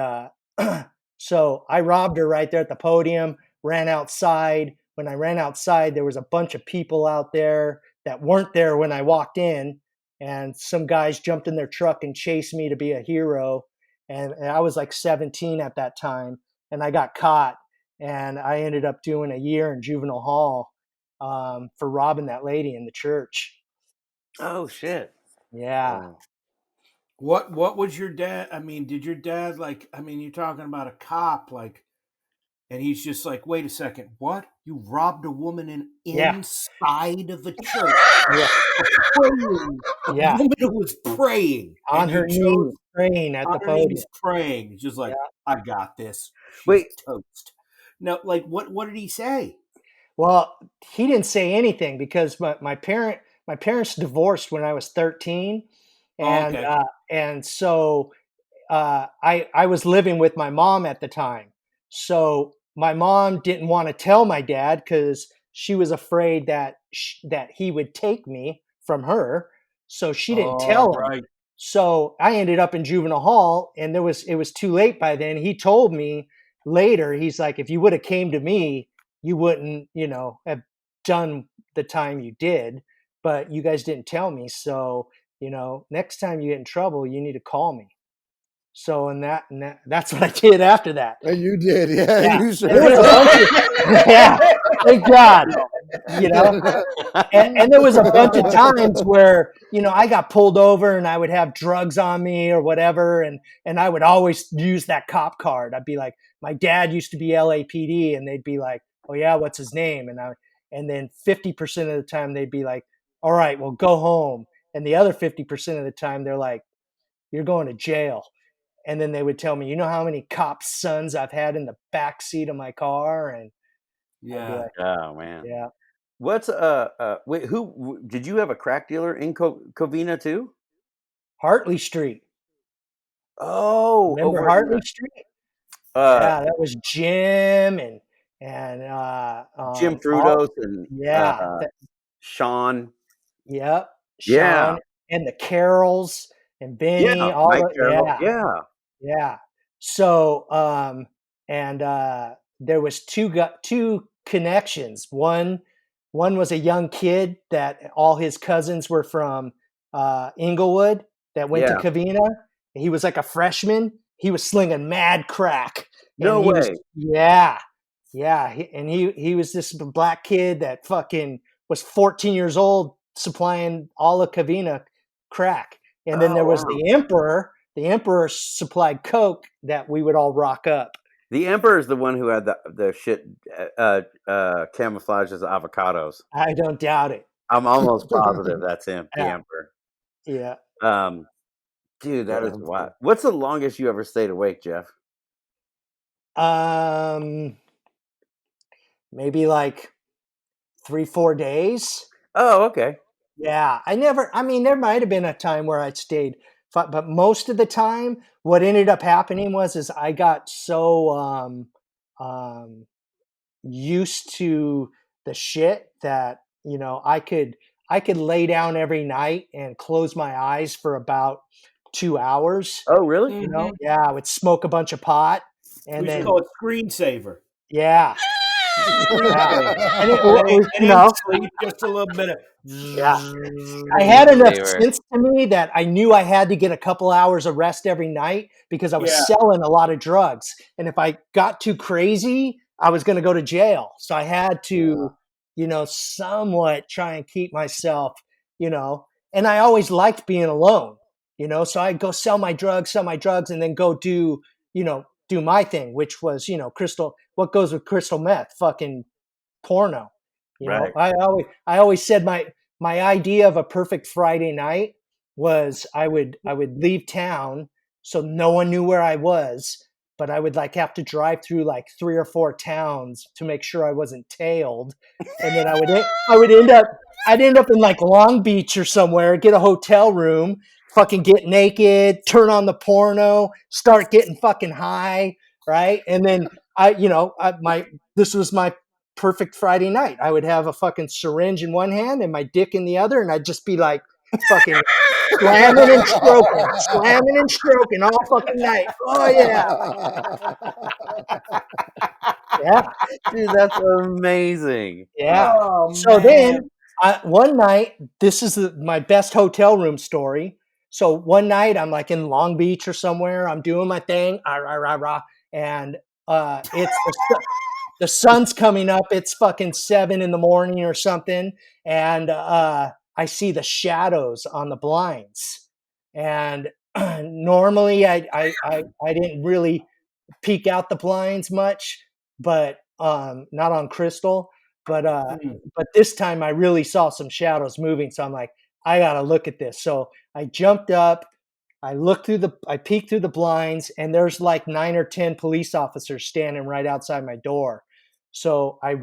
so I robbed her right there at the podium, ran outside. When I ran outside, there was a bunch of people out there that weren't there when I walked in, and some guys jumped in their truck and chased me to be a hero. And I was like 17 at that time, and I got caught, and I ended up doing a year in juvenile hall for robbing that lady in the church. Oh shit! Yeah. Wow. What was your dad? I mean, did your dad you're talking about a cop, and he's just like, wait a second, what? You robbed a woman inside of a church? Yeah. Praying. Yeah. A woman who was praying. On her knees, praying at the podium. Knees praying. It's just like, I got this. She's Wait. toast. Now, what did he say? Well, he didn't say anything because my parents divorced when I was 13, and and so I was living with my mom at the time. So my mom didn't want to tell my dad because she was afraid that that he would take me from her. So she didn't tell him. Right. So I ended up in juvenile hall, and it was too late by then. He told me later, he's like, if you would have came to me, you wouldn't, have done the time you did, but you guys didn't tell me. So, next time you get in trouble, you need to call me. So, and that's what I did after that. And you did, yeah. Yeah. You sure There was a bunch of, yeah, thank God. And there was a bunch of times where, I got pulled over and I would have drugs on me or whatever. And I would always use that cop card. I'd be like, my dad used to be LAPD, and they'd be like, oh yeah, what's his name? And then 50% of the time they'd be like, all right, well, go home. And the other 50% of the time they're like, you're going to jail. And then they would tell me, how many cops' sons I've had in the back seat of my car? And yeah. Oh man. Yeah. What's wait, who did you have a crack dealer in Covina too? Hartley Street. Oh, Remember Hartley Street? Yeah, that was Jim and Jim Frutos and Sean. Yep. Yeah. Sean and the Carols and Benny. Yeah, all Mike the, Carroll. Yeah. So there was two connections. One was a young kid that all his cousins were from Inglewood that went to Covina. He was like a freshman. He was slinging mad crack. No way. Yeah. He was this black kid that fucking was 14 years old supplying all of Covina crack. And then there was the Emperor. The Emperor supplied coke that we would all rock up. The Emperor is the one who had the shit camouflaged as avocados. I don't doubt it. I'm almost positive that's him, the Yeah. Emperor. Yeah. Dude, that is wild. What's the longest you ever stayed awake, Jeff? Maybe like 3-4 days. Oh, okay. Yeah, there might have been a time where I'd stayed, but most of the time, what ended up happening was I got so used to the shit that I could lay down every night and close my eyes for about 2 hours. Oh, really? Mm-hmm. Yeah, I would smoke a bunch of pot, and then call it screensaver. Yeah. And sleep just a little bit of. I had enough sense to me that I knew I had to get a couple hours of rest every night because I was selling a lot of drugs. And if I got too crazy, I was going to go to jail. So I had to, somewhat try and keep myself, and I always liked being alone, so I'd go sell my drugs, and then go do my thing, which was, what goes with crystal meth, fucking porno. Right. I always said my idea of a perfect Friday night was I would leave town so no one knew where I was, but I would like have to drive through like 3 or 4 towns to make sure I wasn't tailed, and then I'd end up in like Long Beach or somewhere, get a hotel room, fucking get naked, turn on the porno, start getting fucking high, right? And then this was my perfect Friday night. I would have a fucking syringe in one hand and my dick in the other, and I'd just be like fucking slamming and stroking all fucking night. Oh yeah. Yeah. Dude, that's amazing. Yeah. Oh, So man. then one night, this is my best hotel room story. So one night I'm like in Long Beach or somewhere. I'm doing my thing. And it's the sun's coming up. It's fucking 7 a.m. or something. And I see the shadows on the blinds. And normally I didn't really peek out the blinds much, but not on Crystal. But this time I really saw some shadows moving. So I'm like, I gotta look at this. So I jumped up, I peeked through the blinds, and there's like 9 or 10 police officers standing right outside my door. So I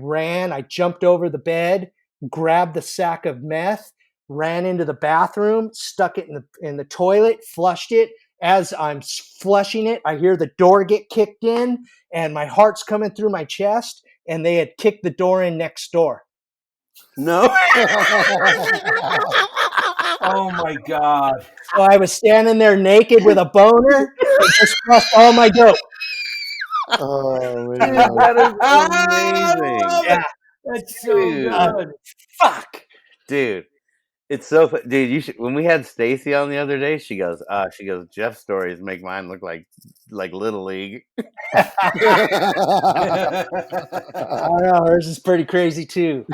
jumped over the bed, grabbed the sack of meth, ran into the bathroom, stuck it in the toilet, flushed it. As I'm flushing it, I hear the door get kicked in, and my heart's coming through my chest, and they had kicked the door in next door. No. Oh my God. So I was standing there naked with a boner and just flushed all my dope. Oh Dude, man. that is I amazing. love Yeah. it. That's so Dude. good. Fuck. Dude, it's so dude, you should, when we had Stacy on the other day, she goes, Jeff's stories make mine look like Little League. I don't know. Hers is pretty crazy too.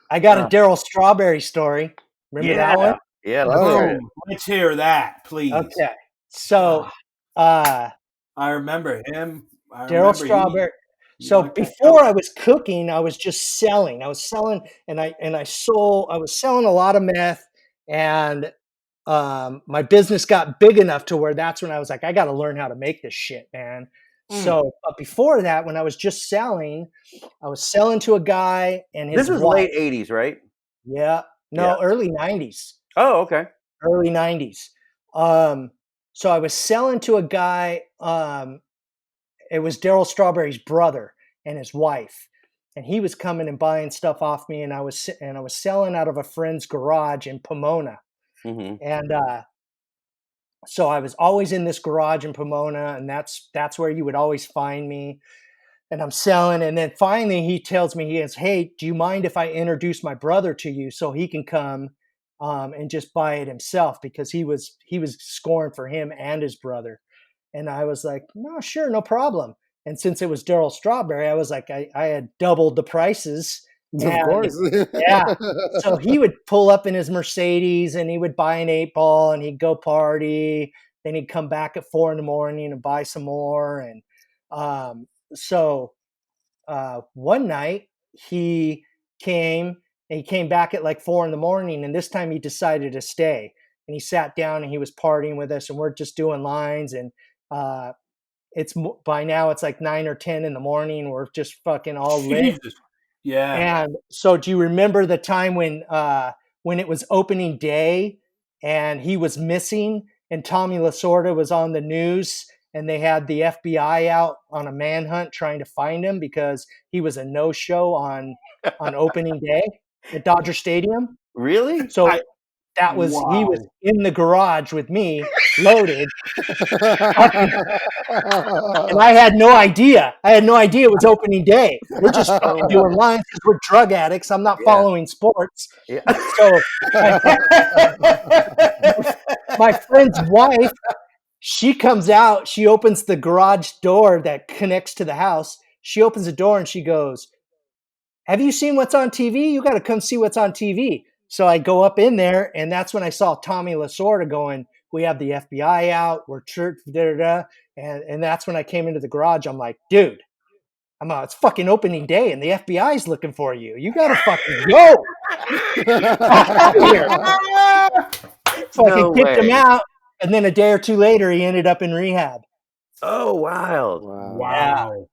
I got a Daryl Strawberry story. Remember that one? Yeah, let's hear it. Boom. Let's hear that, please. Okay. So, I remember him. Daryl Strawberry. So before I was cooking, I was just selling. I was selling, and I was selling a lot of meth, and my business got big enough to where that's when I was like, I got to learn how to make this shit, man. So, but before that, when I was just selling, I was selling to a guy and his This was wife. late 80s, right? Yeah. No, early 90s. Oh, okay. Early 90s. So I was selling to a guy. It was Daryl Strawberry's brother and his wife, and he was coming and buying stuff off me, and I was selling out of a friend's garage in Pomona. Mm-hmm. And so I was always in this garage in Pomona, and that's where you would always find me. And I'm selling, and then finally he tells me, he goes, "Hey, do you mind if I introduce my brother to you so he can come and just buy it himself?" Because he was scoring for him and his brother. And I was like, "No, sure, no problem." And since it was Daryl Strawberry, I was like, I had doubled the prices. Of course. Yeah. So he would pull up in his Mercedes and he would buy an 8-ball and he'd go party. Then he'd come back at 4 a.m. and buy some more. And so one night he came back at like 4 a.m. and this time he decided to stay. And he sat down and he was partying with us and we're just doing lines. And it's by now it's like 9 or 10 in the morning. We're just fucking all lit. Jesus. Yeah. And so do you remember the time when it was opening day and he was missing and Tommy Lasorda was on the news and they had the FBI out on a manhunt trying to find him because he was a no-show on opening day at Dodger Stadium? Really? So he was in the garage with me, loaded. And I had no idea. It was opening day. We're just fucking doing lines because we're drug addicts. I'm not following sports. Yeah. So my friend's wife, She comes out, she opens the garage door that connects to the house. She opens the door and she goes, "Have you seen what's on TV? You got to come see what's on TV." So I go up in there, and that's when I saw Tommy Lasorda going, "We have the FBI out, we're church, da da da." And that's when I came into the garage. I'm like, dude, it's fucking opening day, and the FBI's looking for you. You got to fucking go. Out of here. No Fucking kicked him way. out. And then a day or two later, he ended up in rehab. Oh, wild. Wow.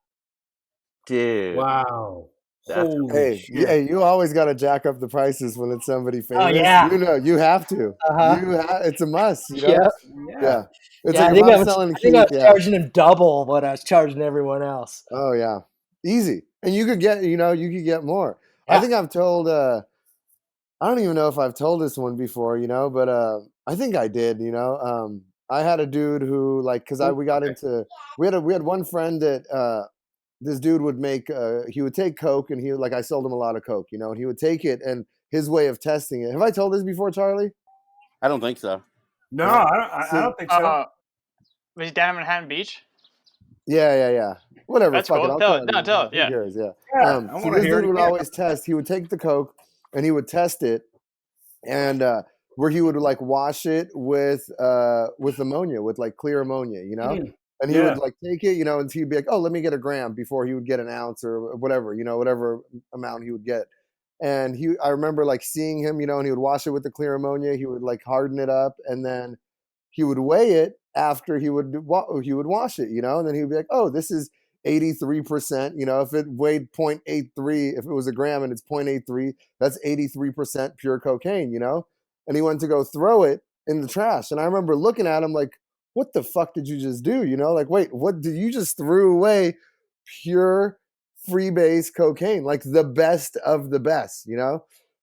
Dude. Wow. That's Holy Hey, shit. yeah, you always got to jack up the prices when it's somebody famous. Oh, yeah. You know, you have to. Uh-huh. It's a must. You know. Yep. Yeah. It's Yeah, like I if think I'm I was selling charging him double what I was charging everyone else. Oh yeah, easy. And you could get more. Yeah. I think I've told. I don't even know if I've told this one before, but I think I did. I had a dude who because we had one friend that this dude would make. He would take coke and I sold him a lot of coke, and he would take it and his way of testing it. Have I told this before, Charlie? I don't think so. No, I don't think so. Was he down in Manhattan Beach? Yeah. Whatever. That's fuck cool. it. I'll Tell it. you. No, tell it. Who Yeah. cares? Yeah. Yeah, I So want to this hear dude it would again. always test. He would take the coke and he would test it, and where he would wash it with ammonia, with clear ammonia, and he would take it, and he'd be like, oh, let me get a gram before he would get an ounce or whatever, whatever amount he would get. And I remember seeing him, and he would wash it with the clear ammonia. He would harden it up, and then he would weigh it after he would wash it, and then he would be like, oh, this is 83%, if it weighed 0.83, if it was a gram and it's 0.83, that's 83% pure cocaine, and he went to go throw it in the trash. And I remember looking at him like, what the fuck did you just do? Wait, what did you just threw away? Pure freebase cocaine, the best of the best,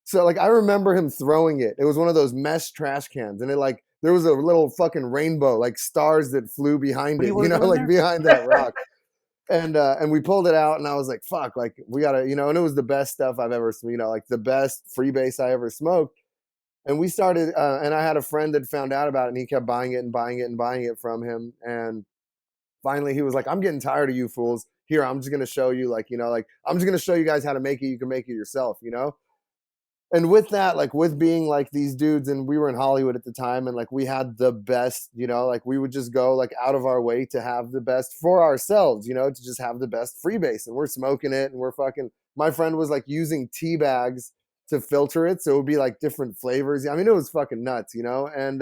So I remember him throwing it. It was one of those mesh trash cans, and it there was a little fucking rainbow, stars that flew behind it, behind that rock. And we pulled it out, and I was like, fuck, we gotta, and it was the best stuff I've ever, the best freebase I ever smoked. And we started, and I had a friend that found out about it, and he kept buying it and buying it and buying it from him. And finally he was like, I'm getting tired of you fools. Here, I'm just going to show you, I'm just going to show you guys how to make it. You can make it yourself, And with that, with being these dudes, and we were in Hollywood at the time, and we had the best, we would just go out of our way to have the best for ourselves, to just have the best freebase. And we're smoking it, and we're fucking, my friend was using tea bags to filter it, so it would be different flavors. I mean, it was fucking nuts, And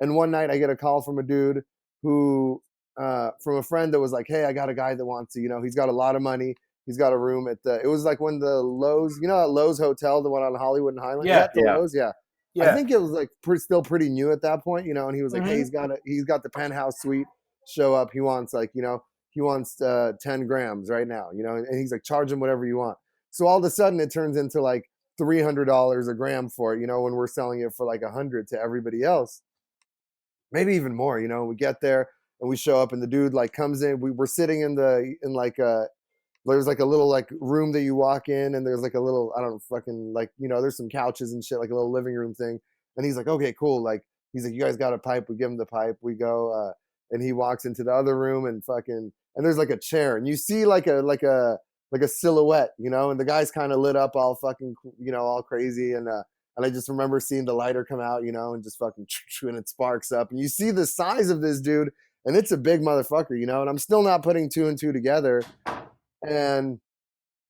one night I get a call from a dude who, from a friend that was like, hey, I got a guy that wants to, he's got a lot of money. He's got a room at it was when the Lowe's, that Lowe's hotel, the one on Hollywood and Highland. Yeah, Lowe's, yeah. I think it was still pretty new at that point, and he was like, hey, he's got the penthouse suite. Show up. He wants he wants 10 grams right now, and he's like, charge him whatever you want. So all of a sudden it turns into $300 a gram for it, when we're selling it for $100 to everybody else, maybe even more. We get there and we show up, and the dude comes in. We're sitting in there's a little room that you walk in, and there's a little, I don't know, fucking there's some couches and shit, a little living room thing. And he's like, okay, cool. He's like, you guys got a pipe? We give him the pipe. We go, and he walks into the other room, and there's a chair, and you see a silhouette, and the guy's kind of lit up all fucking, all crazy. And I just remember seeing the lighter come out, and just fucking, and it sparks up, and you see the size of this dude, and it's a big motherfucker, and I'm still not putting two and two together. And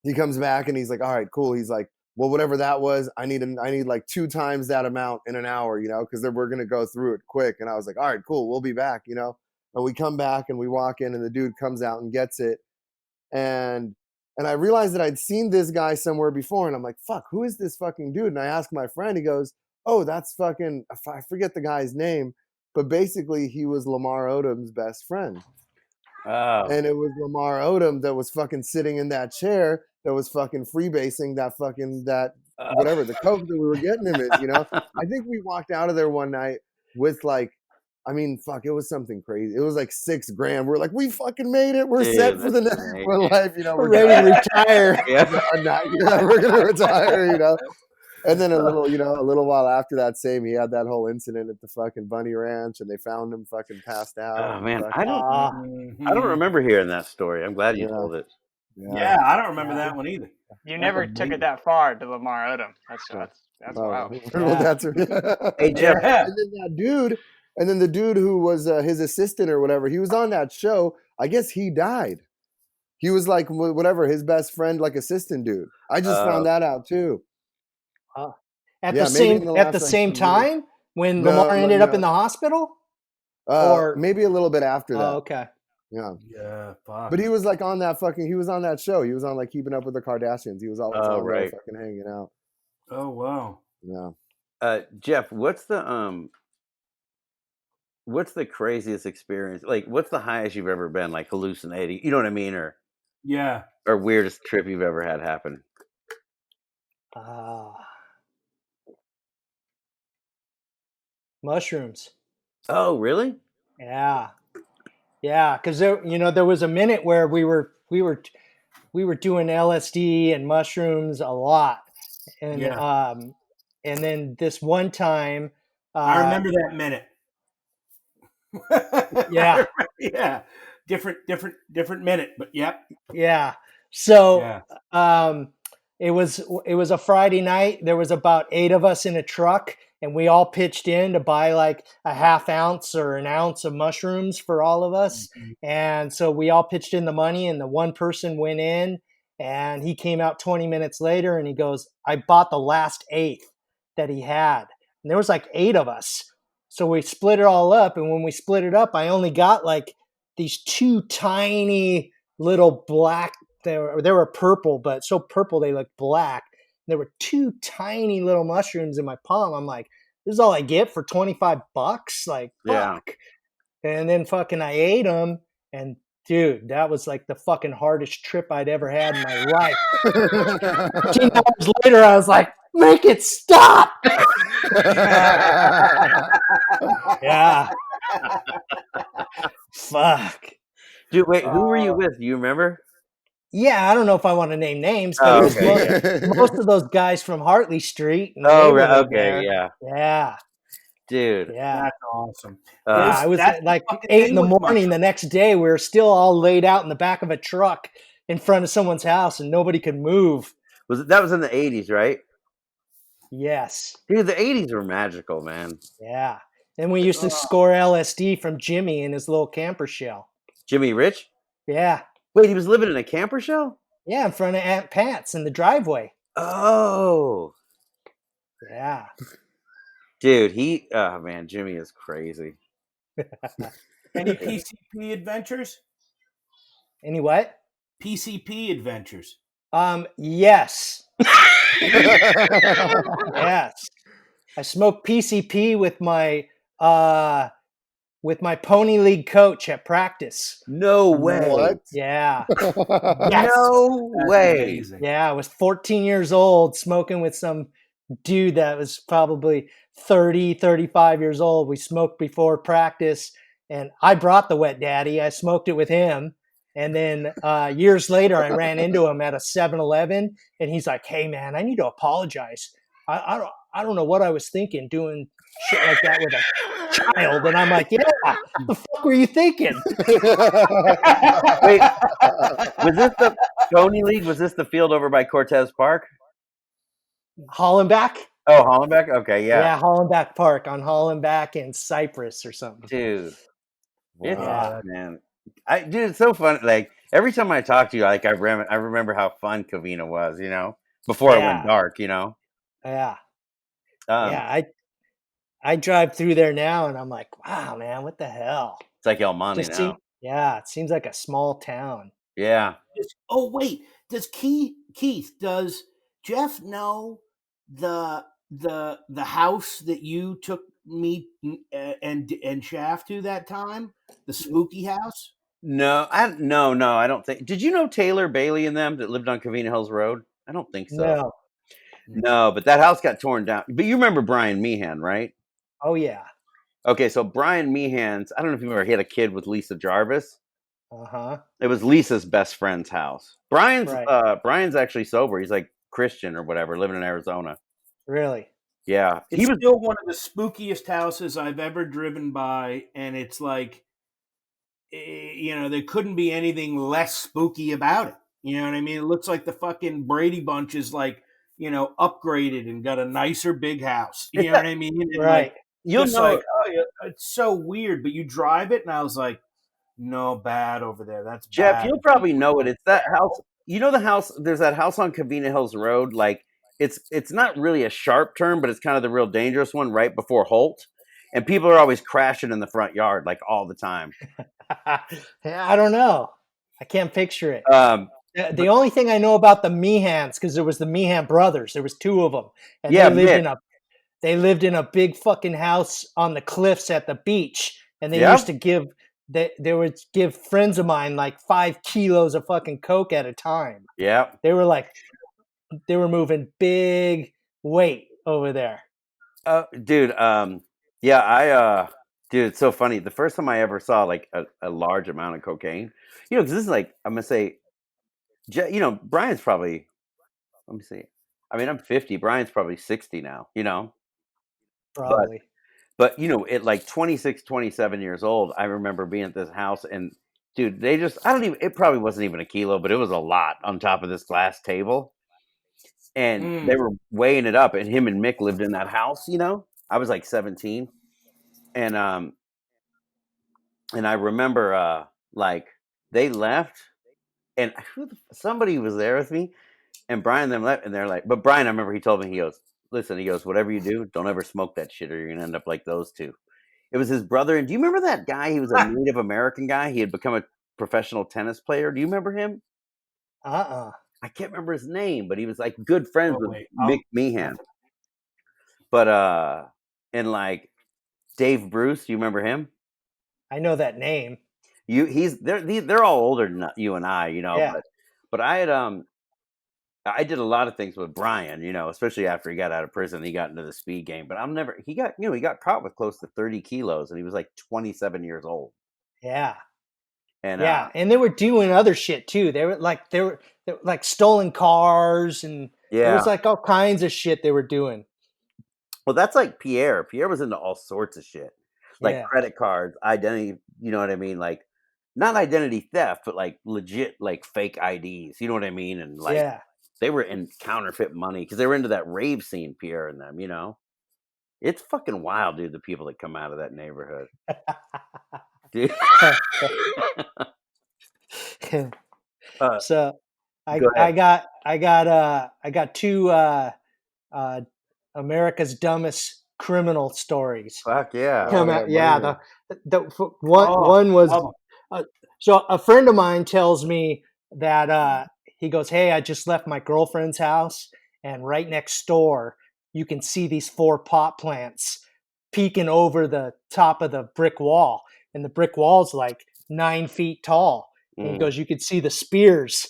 he comes back and he's like, all right, cool. He's like, well, whatever that was, I need 2 times that amount in an hour, because then we're going to go through it quick. And I was like, all right, cool. We'll be back, And we come back and we walk in, and the dude comes out and gets it. And I realized that I'd seen this guy somewhere before, and I'm like, fuck, who is this fucking dude? And I asked my friend, he goes, oh, that's fucking, I forget the guy's name, but basically he was Lamar Odom's best friend. Oh. And it was Lamar Odom that was fucking sitting in that chair that was fucking freebasing whatever the coke that we were getting him in, I think we walked out of there one night with it was something crazy. It was 6 grand. We're like, we fucking made it. We're set for the next life. We're ready to retire. We're gonna retire. And then a little while after that he had that whole incident at the fucking bunny ranch, and they found him fucking passed out. Oh man, fucking, I don't Mhm. remember hearing that story. I'm glad you Yeah. told it. Yeah, I don't remember that one either. You never took it that far to Lamar Odom. That's wild. Well, that's Hey Jeff, Yeah. And then that dude, and then the dude who was his assistant or whatever, he was on that show. I guess he died. He was like whatever his best friend, like assistant dude. I just found that out too. At Yeah, the maybe in same the at last, the like, same 2 years. time when No, Lamar ended up in the hospital, or maybe a little bit after that. oh, okay. Yeah. Yeah, fuck. But he was like on that he was on that show. He was on like Keeping Up with the Kardashians. He was always on there right. fucking hanging out. Oh wow. Yeah. Jeff, what's the craziest experience? Like, what's the highest you've ever been? Like hallucinating, you know what I mean, or Yeah. weirdest trip you've ever had happen? Mushrooms. Oh, really? Yeah, because there was a minute where we were doing LSD and mushrooms a lot, and and then this one time, I remember that minute. Yeah. Yeah. Different minute, but yep. Yeah. So Yeah. it was a Friday night. There was about 8 of us in a truck, and we all pitched in to buy like a half ounce or an ounce of mushrooms for all of us. Mhm. And so we all pitched in the money, and the one person went in, and he came out 20 minutes later, and he goes, "I bought the last eighth that he had." And there was like 8 of us. So we split it all up, and when we split it up, I only got like these 2 tiny little black, they were purple, but so purple they looked black. There were 2 tiny little mushrooms in my palm. I'm like, this is all I get for $25? Like, Yeah. fuck. And then fucking I ate them, and dude, that was like the fucking hardest trip I'd ever had in my life. 15 hours later, I was like, make it stop. Yeah. Fuck. Dude, wait, who were you with? Do you remember? Yeah, I don't know if I want to name names, but Oh, it was okay, most of those guys from Hartley Street. And Oh, they were right, okay, there. yeah. Yeah. Dude. Yeah. That's awesome. I was That's at like the fucking 8 in thing the with morning mushrooms. the next day. We were still all laid out in the back of a truck in front of someone's house, and nobody could move. That was in the 80s, right? Yes. Dude, the 80s were magical, man. Yeah. And we used to score LSD from Jimmy in his little camper shell. Jimmy Rich? Yeah. Wait, he was living in a camper shell? Yeah, in front of Aunt Pat's in the driveway. Oh. Yeah. Dude, oh man, Jimmy is crazy. Any PCP adventures? Any what? PCP adventures. Yes. Yes. I smoked PCP with my pony league coach at practice. No way. What? Yeah. Yes. No That's way. amazing. Yeah, I was 14 years old smoking with some dude that was probably 30, 35 years old. We smoked before practice, and I brought the wet daddy. I smoked it with him. And then years later, I ran into him at a 7-Eleven, and he's like, "Hey, man, I need to apologize. I don't know what I was thinking doing shit like that with a child." And I'm like, "Yeah, the fuck were you thinking?" Wait, was this the Pony League? Was this the field over by Cortez Park? Hollenbach? Oh, Hollenbeck? Okay, yeah. Yeah, Hollenbach Park on Hollenbach and Cypress or something. Dude. It's Wow. man. Dude, it's so fun. Like every time I talk to you, like I remember how fun Covina was, before it went dark, Yeah. Yeah. I drive through there now, and I'm like, wow, man, what the hell? It's like El Monte now. Yeah, it seems like a small town. Yeah. Oh wait, does Keith? Does Jeff know the house that you took me and Shaft to that time? The spooky house? No, I don't think. Did you know Taylor Bailey and them that lived on Covina Hills Road? I don't think so. No, but that house got torn down. But you remember Brian Meehan, right? Oh yeah. Okay, so Brian Meehan's, I don't know if you remember, he had a kid with Lisa Jarvis. Uh-huh. It was Lisa's best friend's house. Brian's Right. Brian's actually sober. He's like Christian or whatever, living in Arizona. Really? Yeah, he It's was. still one of the spookiest houses I've ever driven by, and it's like, there couldn't be anything less spooky about it. You know what I mean? It looks like the fucking Brady Bunch is like, upgraded and got a nicer big house. You It's know that, what I mean? And like, Right. you'll just like, know, oh yeah, it's so weird. But you drive it, and I was like, no, bad over there. That's Jeff. bad. You'll And probably people know were it. like, It's that house. You know the house. There's that house on Covina Hills Road. Like it's not really a sharp turn, but it's kind of the real dangerous one right before Holt. And people are always crashing in the front yard like all the time. I don't know. I can't picture it. Um, The only thing I know about the Mehans, because there was the Mehan brothers, there was two of them, and yeah, they lived in a big fucking house on the cliffs at the beach, and they yeah, used to they would give friends of mine like 5 kilos of fucking coke at a time. yeah. They were moving big weight over there. Dude. Yeah. Dude, it's so funny. The first time I ever saw like a large amount of cocaine, because this is like I'm gonna say, Brian's probably. Let me see. I mean, I'm 50. Brian's probably 60 now. But Probably. at like 26, 27 years old, I remember being at this house and dude, I don't even, it probably wasn't even a kilo, but it was a lot on top of this glass table. And they were weighing it up, and him and Mick lived in that house, I was like 17. And, I remember, like they left and somebody was there with me and Brian and them left and they're like, but Brian, I remember he told me, he goes, listen, whatever you do, don't ever smoke that shit or you're going to end up like those two. It was his brother. And do you remember that guy? He was a Native American guy. He had become a professional tennis player. Do you remember him? I can't remember his name, but he was like good friends with Mick Meehan. But and like Dave Bruce, do you remember him? I know that name. They're all older than you and I, Yeah. But I did a lot of things with Brian, especially after he got out of prison. He got into the speed game, but he got caught with close to 30 kilos and he was like 27 years old. Yeah. And and they were doing other shit too. They were like stolen cars, and there was like all kinds of shit they were doing. Well, that's like Pierre. Pierre was into all sorts of shit, like credit cards, identity. You know what I mean? Like not identity theft, but like legit, like fake IDs. You know what I mean? And like they were in counterfeit money because they were into that rave scene. Pierre and them, it's fucking wild, dude. The people that come out of that neighborhood, dude. So I got two America's Dumbest Criminal Stories. Fuck yeah! Come out, yeah. One was so a friend of mine tells me that he goes, "Hey, I just left my girlfriend's house, and right next door you can see these 4 pot plants peeking over the top of the brick wall, and the brick wall's like 9 feet tall." And he goes, "You could see the spears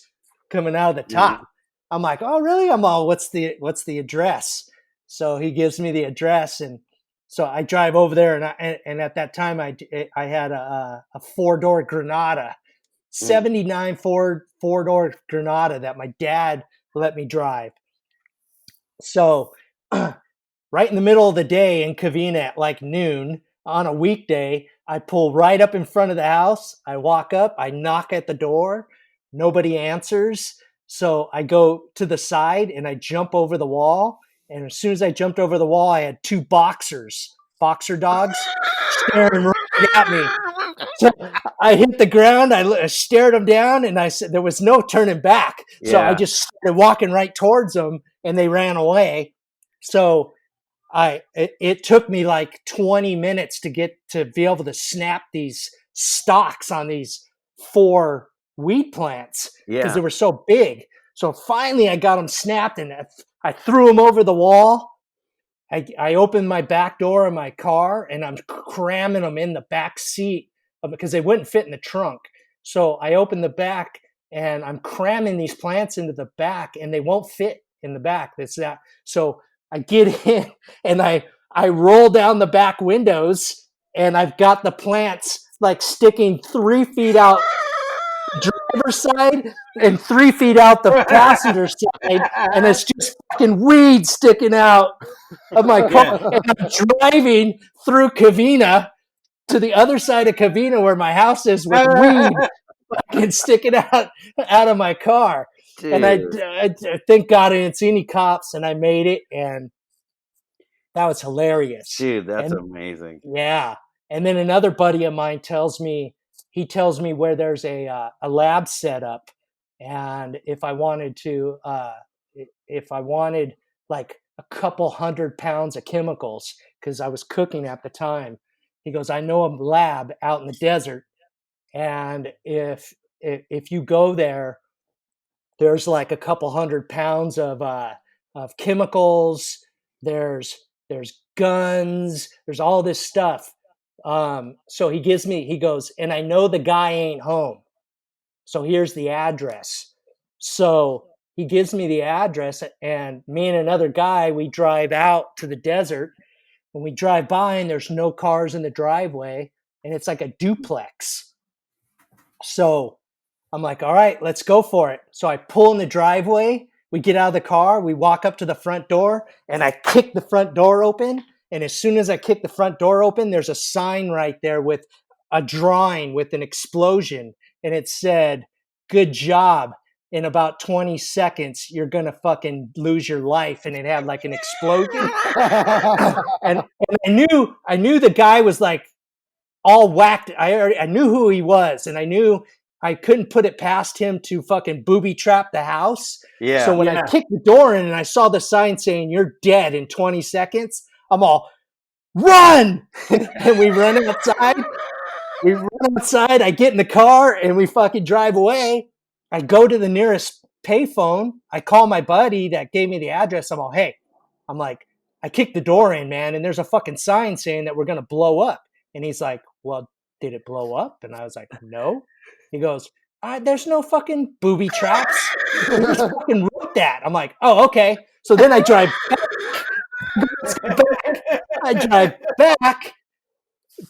coming out of the top." I'm like, "Oh, really?" I'm all, "What's the address?" So he gives me the address, and so I drive over there, and at that time I had a 4-door Granada, 79 4-door Granada that my dad let me drive. So right in the middle of the day in Covina at like noon on a weekday, I pull right up in front of the house. I walk up, I knock at the door, nobody answers. So I go to the side and I jump over the wall. And as soon as I jumped over the wall, I had 2 boxer dogs staring right at me. So I hit the ground, I stared them down, and I said there was no turning back. So I just started walking right towards them, and they ran away. So it took me like 20 minutes to be able to snap these stalks on these 4 weed plants because they were so big. So finally I got them snapped, and I threw them over the wall. I opened my back door of my car, and I'm cramming them in the back seat because they wouldn't fit in the trunk. So I opened the back, and I'm cramming these plants into the back, and they won't fit in the back. So I get in, and I roll down the back windows, and I've got the plants like sticking 3 feet out, driver's side and 3 feet out the passenger side, and it's just fucking weed sticking out of my car. Yeah. And I'm driving through Covina to the other side of Covina where my house is with weed fucking sticking out of my car. And I thank God I didn't see any cops, and I made it, and that was hilarious. Dude, that's And amazing. yeah. And then another buddy of mine tells me where there's a lab set up, and if I wanted like a couple 100 pounds of chemicals, because I was cooking at the time, he goes, I know a lab out in the desert, and if you go there, there's like a couple 100 pounds of chemicals. There's guns. There's all this stuff. So he goes, and I know the guy ain't home. So here's the address. So he gives me the address, and me and another guy, we drive out to the desert. When we drive by, and there's no cars in the driveway, and it's like a duplex. So I'm like, all right, let's go for it. So I pull in the driveway. We get out of the car. We walk up to the front door, and I kick the front door open. And as soon as I kick the front door open, there's a sign right there with a drawing with an explosion. And it said, good job. In about 20 seconds, you're going to fucking lose your life. And it had like an explosion. and I knew the guy was like all whacked. I knew who he was, and I knew I couldn't put it past him to fucking booby trap the house. Yeah. So when I kicked the door in and I saw the sign saying you're dead in 20 seconds, I'm all, run! And we run outside. I get in the car and we fucking drive away. I go to the nearest payphone. I call my buddy that gave me the address. I'm all, hey, I'm like, I kicked the door in, man, and there's a fucking sign saying that we're going to blow up. And he's like, well, did it blow up? And I was like, no. He goes, there's no fucking booby traps. You just fucking wrote that. I'm like, oh, okay. So then I drive back,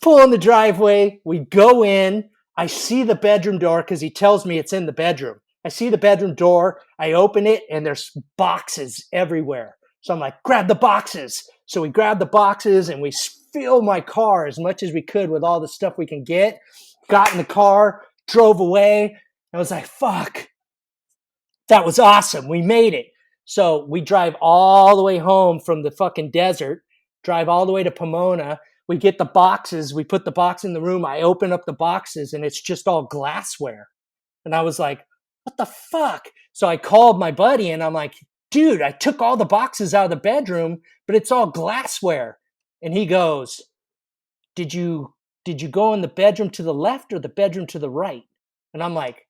pull in the driveway. We go in. I see the bedroom door because he tells me it's in the bedroom. I see the bedroom door. I open it, and there's boxes everywhere. So I'm like, grab the boxes. So we grab the boxes, and we fill my car as much as we could with all the stuff we can get. Got in the car, drove away. I was like, fuck, that was awesome. We made it. So we drive all the way home from the fucking desert, drive all the way to Pomona. We get the boxes. We put the box in the room. I open up the boxes, and it's just all glassware. And I was like, what the fuck? So I called my buddy, and I'm like, dude, I took all the boxes out of the bedroom, but it's all glassware. And he goes, did you go in the bedroom to the left or the bedroom to the right? And I'm like,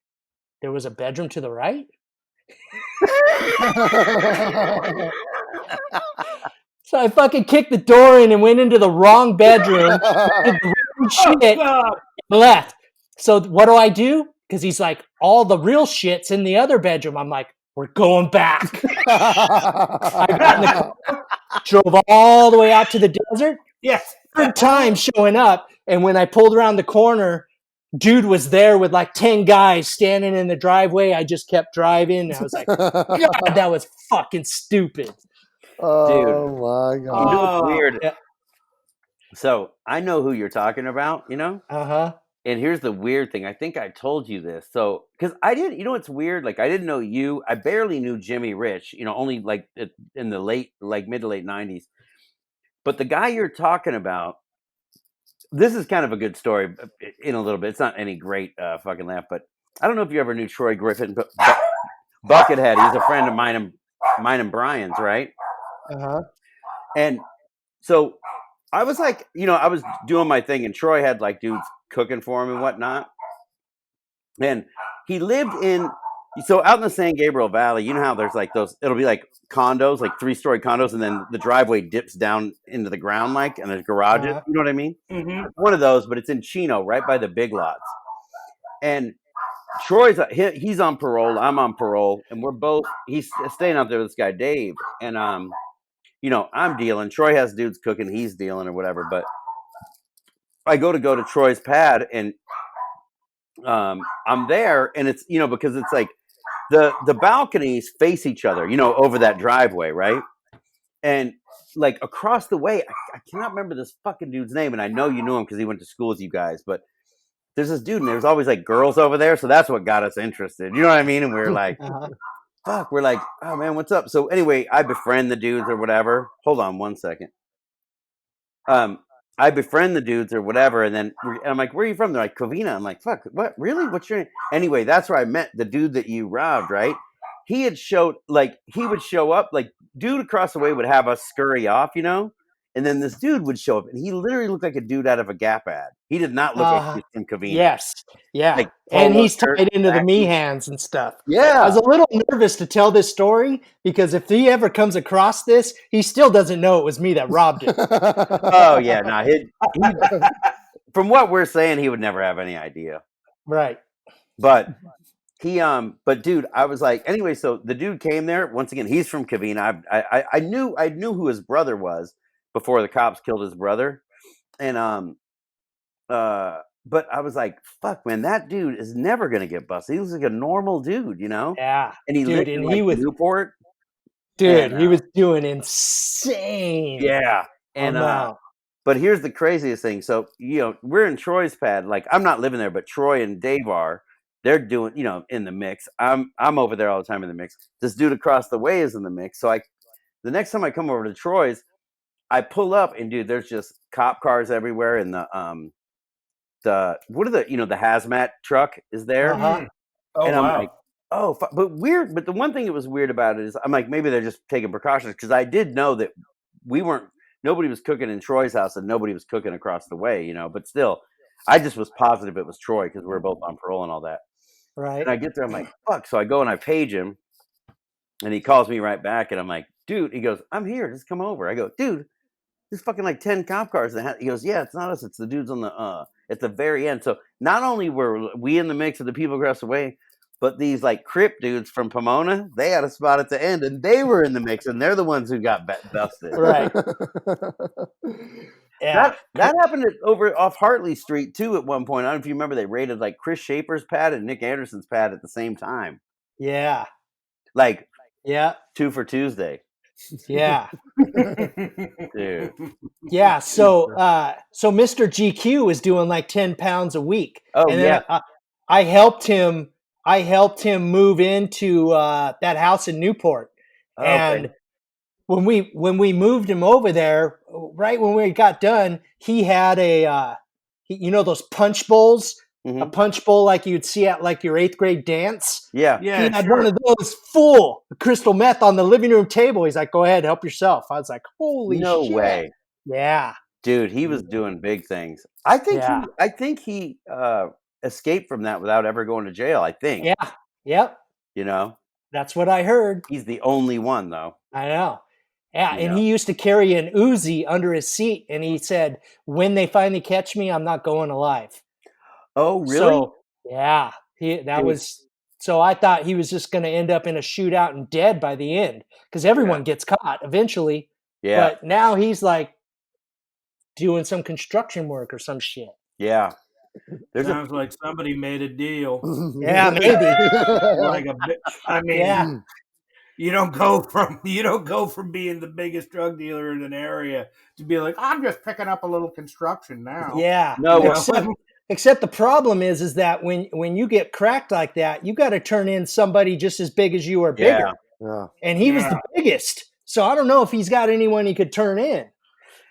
there was a bedroom to the right? So I fucking kicked the door in and went into the wrong bedroom, did the wrong shit, left. So what do? Because he's like, all the real shit's in the other bedroom. I'm like, we're going back. I got in the car, drove all the way out to the desert. Yes. Third time showing up. And when I pulled around the corner, dude was there with like 10 guys standing in the driveway. I just kept driving. And I was like, God, that was fucking stupid. Oh my God. You know what's weird? Yeah. So I know who you're talking about, you know? Uh-huh. And here's the weird thing. I think I told you this. So, because I didn't, you know what's weird? Like, I didn't know you. I barely knew Jimmy Rich, you know, only like in the mid to late 90s. But the guy you're talking about, this is kind of a good story in a little bit. It's not any great fucking laugh, but I don't know if you ever knew Troy Griffin, but Buckethead. He's a friend of mine and Brian's, right? Uh-huh. And so I was like, you know, I was doing my thing, and Troy had like dudes cooking for him and whatnot. And he lived out in the San Gabriel Valley, you know how there's like those, it'll be like condos, like 3-story condos, and then the driveway dips down into the ground, like, and there's garages, you know what I mean? Mm-hmm. One of those, but it's in Chino, right by the Big Lots. And Troy's, he's on parole, I'm on parole, and he's staying out there with this guy, Dave. And, you know, I'm dealing. Troy has dudes cooking, he's dealing or whatever, but I go to Troy's pad, and I'm there, and it's because it's like the balconies face each other, over that driveway, right? And like across the way, I cannot remember this fucking dude's name, and I know you knew him because he went to school with you guys, but there's this dude, and there's always like girls over there, so that's what got us interested. You know what I mean? And we were like, Uh-huh. fuck, we're like, oh man, what's up? So anyway, I befriend the dudes or whatever. Hold on one second. I befriend the dudes or whatever, and then I'm like, where are you from? They're like, Covina. I'm like, fuck, what? Really? What's your name? Anyway, that's where I met the dude that you robbed, right? He would show up, like, dude across the way would have us scurry off, and then this dude would show up, and he literally looked like a dude out of a Gap ad. He did not look like he was from Covina. Yes. Yeah. Like And polo he's shirt, tied into the khaki. Mehans and stuff. I Yeah. was a little nervous to tell this story because if he ever comes across this, he still doesn't know it was me that robbed him. Oh yeah, no. From what we're saying, he would never have any idea. Right. But but dude, I was like, anyway, so the dude came there. Once again, he's from Covina. I knew who his brother was before the cops killed his brother. And but I was like, fuck, man, that dude is never gonna get busted. He was like a normal dude, Yeah. And he Dude, lived and in he like was Newport. dude, And he was doing insane. yeah. And amount. but here's the craziest thing. So, we're in Troy's pad. Like, I'm not living there, but Troy and Dave are. They're doing, in the mix. I'm over there all the time in the mix. This dude across the way is in the mix. So the next time I come over to Troy's, I pull up and dude, there's just cop cars everywhere, and the the hazmat truck is there. Uh-huh. Oh, And I'm wow. like, oh, but weird. But the one thing that was weird about it is I'm like, maybe they're just taking precautions, because I did know that nobody was cooking in Troy's house and nobody was cooking across the way, but still, I just was positive it was Troy because we were both on parole and all that. Right. And I get there, I'm like, fuck. So I go and I page him, and he calls me right back, and I'm like, dude, he goes, I'm here, just come over. I go, dude, there's fucking like 10 cop cars. He goes, yeah, it's not us, it's the dudes on the at the very end. So not only were we in the mix of the people across the way, but these like Crip dudes from Pomona, they had a spot at the end, and they were in the mix, and they're the ones who got busted. Right. Yeah. That happened over off Hartley Street too at one point. I don't know if you remember, they raided like Chris Shaper's pad and Nick Anderson's pad at the same time. Yeah. Like, Yeah. 2 for Tuesday. Yeah. Dude. Yeah. So Mr. GQ was doing like 10 pounds a week. Oh, and yeah. then I helped him move into that house in Newport. Oh, And okay. when we moved him over there, right when we got done, he had those punch bowls, a Mhm. punch bowl like you'd see at like your 8th grade dance. Yeah. Yeah, He had sure. one of those full crystal meth on the living room table. He's like, go ahead, help yourself. I was like, holy No shit. way. Yeah. Dude, he was doing big things. I think he escaped from that without ever going to jail, I think. Yeah. Yep. That's what I heard. He's the only one, though. I know. Yeah. You And know. he used to carry an Uzi under his seat. And he said, when they finally catch me, I'm not going alive. Oh, really? So, yeah. Dude. So I thought he was just going to end up in a shootout and dead by the end, because everyone gets caught eventually. Yeah. But now he's like doing some construction work or some shit. Yeah. Sounds like somebody made a deal. Yeah, maybe. Like I mean, Yeah. you don't go from being the biggest drug dealer in an area to be like, I'm just picking up a little construction now. Yeah. No, Except the problem is that when you get cracked like that, you got to turn in somebody just as big as you or bigger. Yeah. And he was the biggest. So I don't know if he's got anyone he could turn in.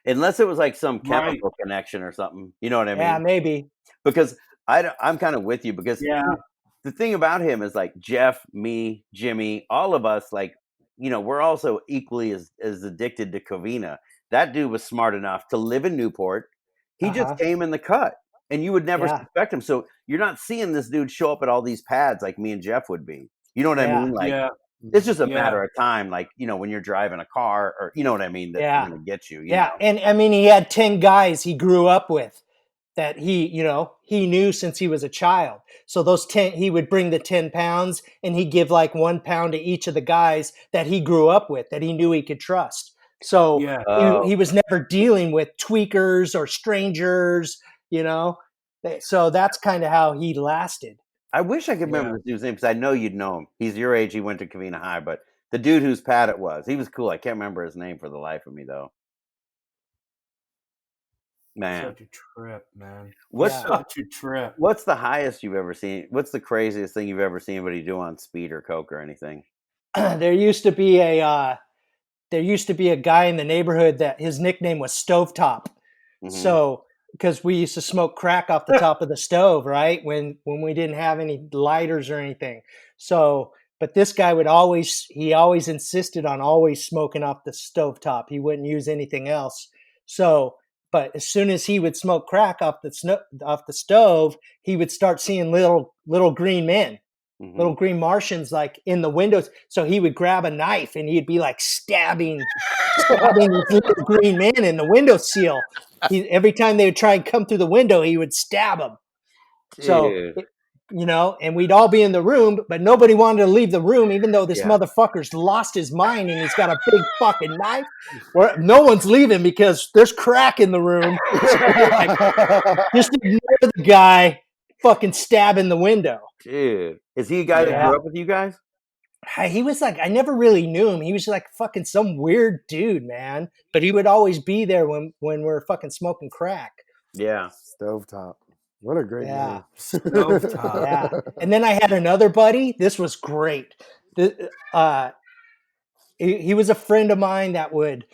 unless it was like some chemical connection or something. You know what I mean? Yeah, maybe. Because I'm kind of with you, because the thing about him is like Jeff, me, Jimmy, all of us, like, we're also equally as addicted to Covina. That dude was smart enough to live in Newport. He just came in the cut, and you would never suspect him. So you're not seeing this dude show up at all these pads like me and Jeff would be. You know what I mean? Like, it's just a matter of time. Like, when you're driving a car, or you know what I mean, that's going to get you. You know? And I mean, he had 10 guys he grew up with that he knew since he was a child. So those 10, he would bring the 10 pounds and he'd give like 1 pound to each of the guys that he grew up with, that he knew he could trust. So he was never dealing with tweakers or strangers, So that's kind of how he lasted. I wish I could remember this dude's name because I know you'd know him. He's your age. He went to Covina High, but the dude whose pad it was, he was cool. I can't remember his name for the life of me, though. Man, Such a trip, man. what's Such a trip. what's the highest you've ever seen? What's the craziest thing you've ever seen anybody do on speed or coke or anything? There used to be a guy in the neighborhood that his nickname was Stovetop. Mhm. So because we used to smoke crack off the top of the stove, right? When we didn't have any lighters or anything. So, but this guy he always insisted on always smoking off the stovetop. He wouldn't use anything else. So, but as soon as he would smoke crack off the stove, he would start seeing little green men. Mhm. Little green Martians like in the windows. So he would grab a knife and he'd be like stabbing this little green man in the windowsill. Every time they would try and come through the window, he would stab them. So, Dude. and we'd all be in the room, but nobody wanted to leave the room, even though this Yeah. motherfucker's lost his mind and he's got a big fucking knife. No one's leaving because there's crack in the room. Just ignore the guy fucking stabbing the window. Dude, is he a guy that Yeah. grew up with you guys? He was like, I never really knew him. He was like fucking some weird dude, man. But he would always be there when we're fucking smoking crack. Yeah. Stovetop. What a great name. Stovetop. Yeah. And then I had another buddy. This was great. He was a friend of mine that would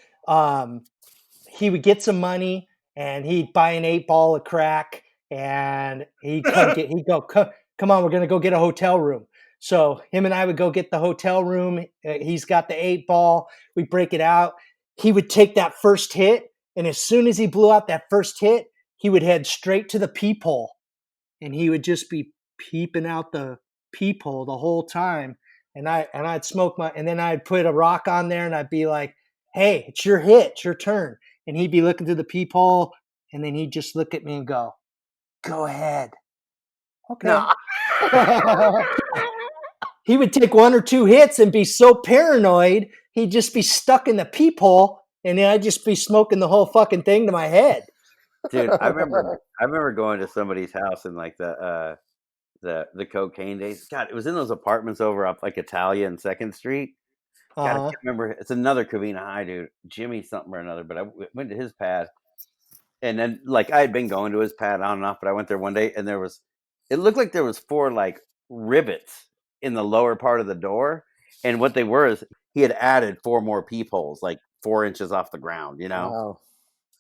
he would get some money and he'd buy an 8-ball of crack and he'd go, come on, we're gonna go get a hotel room. So him and I would go get the hotel room. He's got the 8-ball. We break it out. He would take that first hit, and as soon as he blew out that first hit, he would head straight to the peephole, and he would just be peeping out the peephole the whole time. And I'd smoke and then I'd put a rock on there, and I'd be like, "Hey, it's your hit, it's your turn." And he'd be looking through the peephole, and then he'd just look at me and go, "Go ahead." Okay. No. He would take 1 or 2 hits and be so paranoid, he'd just be stuck in the peephole, and then I'd just be smoking the whole fucking thing to my head. Dude, I remember going to somebody's house in like the cocaine days. God, it was in those apartments over up like Italia and 2nd Street. God, I can't remember. It's another Covina High dude, Jimmy something or another. But I went to his pad, and then like I had been going to his pad on and off, but I went there one day, and it looked like there was 4 like rivets in the lower part of the door, and what they were is he had added 4 more peepholes, like 4 inches off the ground, Wow.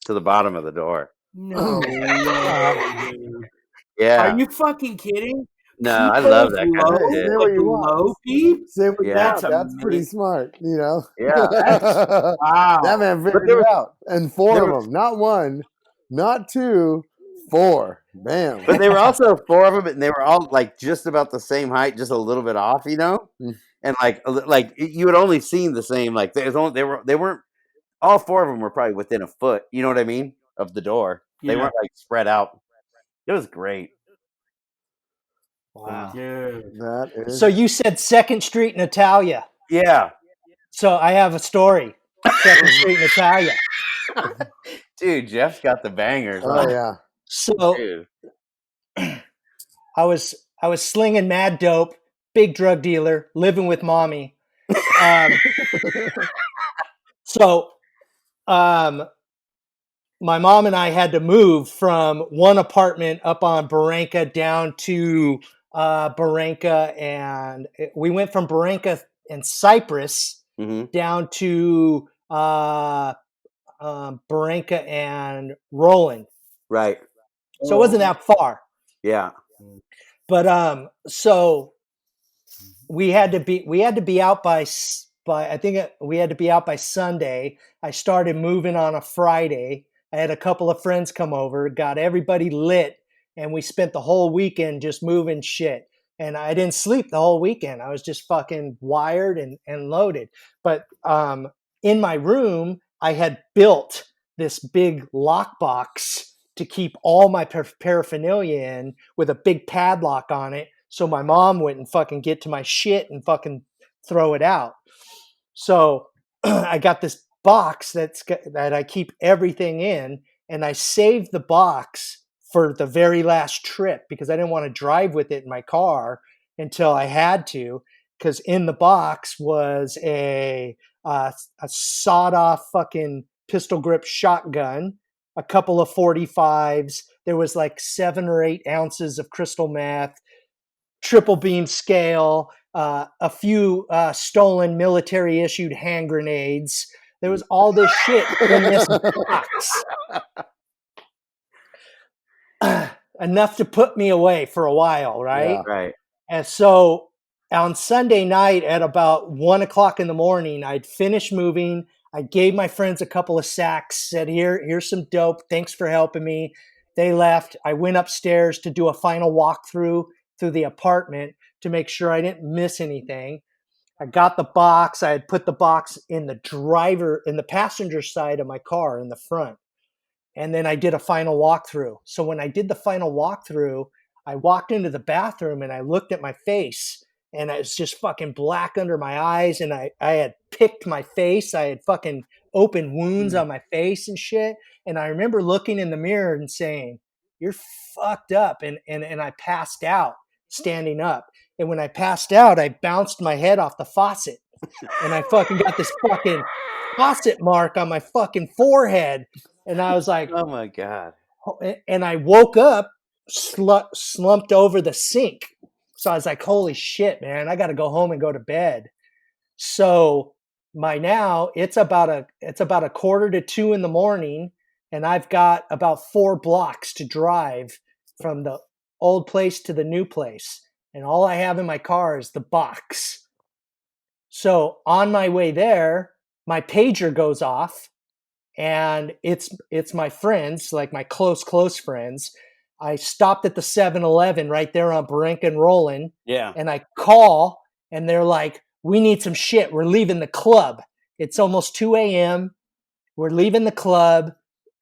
to the bottom of the door. No way, dude. Yeah. Are you fucking kidding? No, I love that kind of Low, shit. Say what you want. low peep? Say what you Yeah. want. That's pretty amazing. smart, you know? Yeah. Wow. That man figured there it was- out. And 4 there of was- them. Not 1, not 2, 4. Bam. But they were also 4 of them, and they were all like just about the same height, just a little bit off, Mm. And like you had only seen the same. Like they weren't all 4 of them were probably within a foot. You know what I mean? Of the door. They Yeah. weren't like spread out. It was great. Wow. Dude. That is. So you said 2nd Street in Italia. Yeah, So I have a story. 2nd Street in Italia. dude. Jeff's got the bangers. Oh, yeah. So Dude. I was slinging mad dope, big drug dealer, living with mommy. My mom and I had to move from one apartment up on Barranca down to Barranca, and we went from Barranca and Cypress Mhm. down to Barranca and Roland. Right. So it wasn't that far. Yeah. But so we had to be out by I think we had to be out by Sunday. I started moving on a Friday. I had a couple of friends come over, got everybody lit, and we spent the whole weekend just moving shit. And I didn't sleep the whole weekend. I was just fucking wired and loaded. But in my room, I had built this big lockbox to keep all my paraphernalia in with a big padlock on it, so my mom wouldn't fucking get to my shit and fucking throw it out. So I got this box that I keep everything in, and I saved the box for the very last trip because I didn't want to drive with it in my car until I had to, because in the box was a sawed-off fucking pistol grip shotgun, a couple of 45s. There was like 7 or 8 ounces of crystal meth, triple beam scale, a few stolen military issued hand grenades. There was all this shit in this box. Enough to put me away for a while, right? Yeah. Right. And so on Sunday night at about 1 o'clock in the morning, I'd finished moving. I gave my friends a couple of sacks, said, here's some dope. Thanks for helping me. They left. I went upstairs to do a final walkthrough through the apartment to make sure I didn't miss anything. I got the box. I had put the box in the passenger side of my car in the front. And then I did a final walkthrough. So when I did the final walkthrough, I walked into the bathroom and I looked at my face and it was just fucking black under my eyes. And I had picked my face. I had fucking open wounds on my face and shit. And I remember looking in the mirror and saying, you're fucked up. And I passed out standing up. And when I passed out, I bounced my head off the faucet and I fucking got this fucking faucet mark on my fucking forehead. And I was like, Oh my God. and I woke up slumped over the sink. So I was like, holy shit, man, I got to go home and go to bed. So it's about a 1:45 in the morning, and I've got about 4 blocks to drive from the old place to the new place. And all I have in my car is the box. So on my way there, my pager goes off. And it's my friends, like my close friends. I stopped at the 7-Eleven right there on Brink and Rollin. Yeah. And I call and they're like, we need some shit. We're leaving the club. It's almost 2 a.m. We're leaving the club.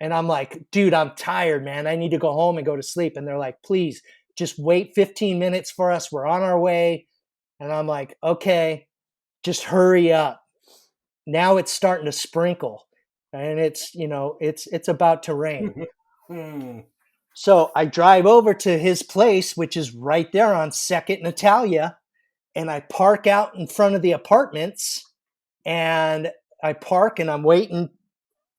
And I'm like, dude, I'm tired, man. I need to go home and go to sleep. And they're like, please just wait 15 minutes for us. We're on our way. And I'm like, okay, just hurry up. Now it's starting to sprinkle. And it's about to rain. So I drive over to his place, which is right there on 2nd and Italia, and I park out in front of the apartments, and I park and I'm waiting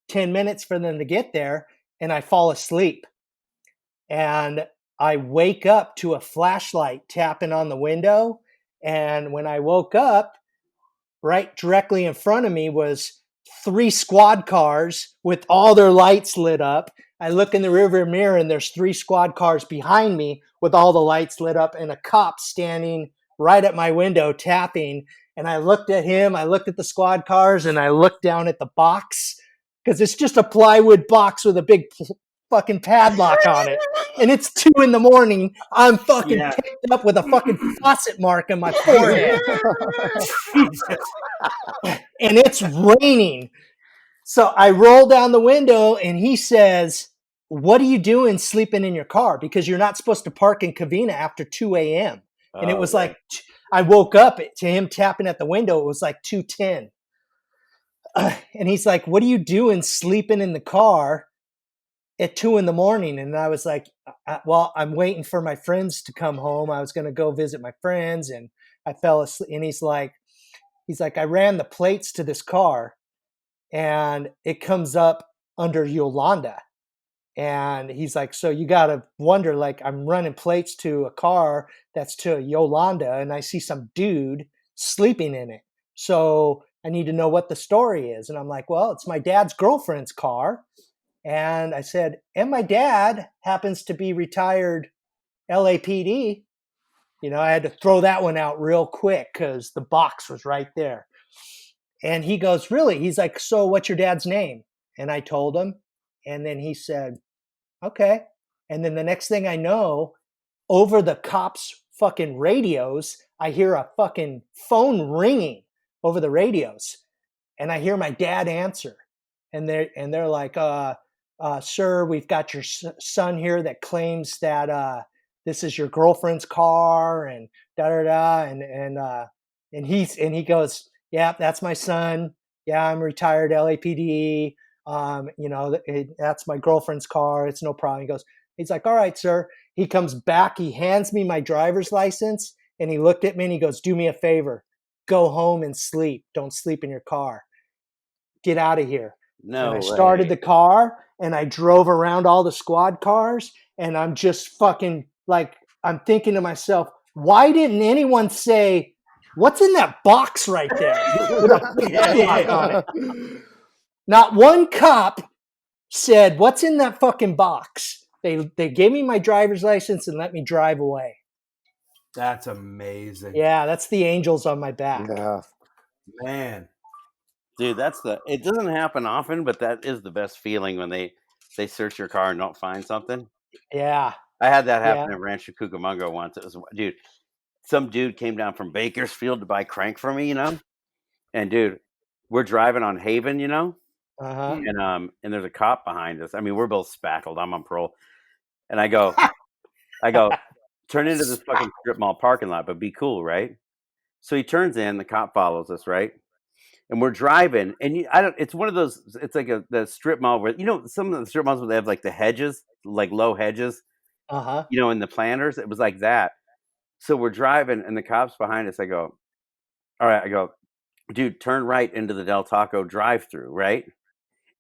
10 minutes for them to get there, and I fall asleep. And I wake up to a flashlight tapping on the window, and when I woke up, right directly in front of me was 3 squad cars with all their lights lit up. I look in the rearview mirror and there's 3 squad cars behind me with all the lights lit up and a cop standing right at my window tapping. And I looked at him, I looked at the squad cars, and I looked down at the box because it's just a plywood box with a big fucking padlock on it. And it's 2 in the morning. I'm fucking picked up with a fucking faucet mark on my forehead. And it's raining. So I roll down the window and he says, what are you doing sleeping in your car? Because you're not supposed to park in Covina after 2 a.m. And it was like, I woke up to him tapping at the window. It was like 2:10. And he's like, what are you doing sleeping in the car at 2 in the morning? And I was like, well, I'm waiting for my friends to come home. I was going to go visit my friends and I fell asleep. And he's like, I ran the plates to this car and it comes up under Yolanda. And he's like, so you got to wonder, like, I'm running plates to a car that's to Yolanda and I see some dude sleeping in it. So I need to know what the story is. And I'm like, well, it's my dad's girlfriend's car. And I said, and my dad happens to be retired LAPD. I had to throw that one out real quick because the box was right there. And he goes, really? He's like, so what's your dad's name? And I told him. And then he said, okay. And then the next thing I know, over the cops' fucking radios, I hear a fucking phone ringing over the radios. And I hear my dad answer. And they're like, sir, we've got your son here that claims that this is your girlfriend's car and da-da-da. And he goes, yeah, that's my son. Yeah, I'm retired LAPD. That's my girlfriend's car. It's no problem. He goes, He's like, all right, sir. He comes back. He hands me my driver's license, and he looked at me and he goes, do me a favor. Go home and sleep. Don't sleep in your car. Get out of here. No And I way. started the car and I drove around all the squad cars, and I'm just fucking like, I'm thinking to myself, why didn't anyone say, what's in that box right there with a padlock on it? Not one cop said, what's in that fucking box? They gave me my driver's license and let me drive away. That's amazing. Yeah, that's the angels on my back. Yeah. Man. Dude, it doesn't happen often, but that is the best feeling when they search your car and don't find something. Yeah. I had that happen Yeah. at Rancho Cucamonga once. It was, dude, some dude came down from Bakersfield to buy crank for me, and dude, we're driving on Haven, Uh-huh. and there's a cop behind us. I mean, we're both spackled. I'm on parole, and I go, turn into this fucking strip mall parking lot, but be cool, right? So he turns in, the cop follows us, right? And we're driving, and it's one of those. It's like the strip mall where some of the strip malls where they have like the hedges, like low hedges, Uh-huh. in the planters. It was like that. So we're driving, and the cops behind us. I go, all right. I go, dude, turn right into the Del Taco drive-through, right?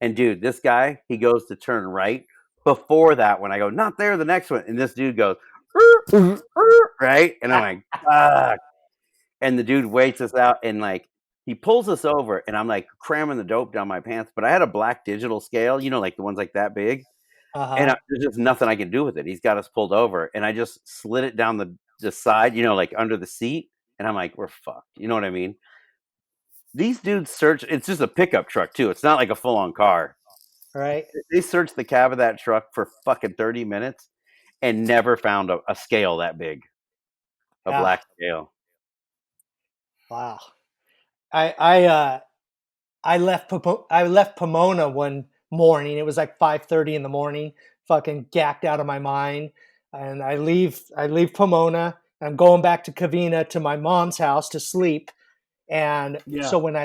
And dude, this guy, he goes to turn right before that one. I go, not there, the next one, and this dude goes, right, and I'm like, fuck. And the dude waits us out, and like he pulls us over, and I'm like cramming the dope down my pants. But I had a black digital scale, like the ones like that big, and Uh-huh. there's just nothing I can do with it. He's got us pulled over, and I just slid it down the side, like under the seat, and I'm like, we're fucked. You know what I mean? These dudes search. It's just a pickup truck too. It's not like a full on car. Right. They searched the cab of that truck for fucking 30 minutes and never found a scale that big, a Yeah. black scale. Wow. I left Pomona one morning. It was like 5:30 in the morning, fucking gacked out of my mind. And I leave Pomona. I'm going back to Covina to my mom's house to sleep. And so when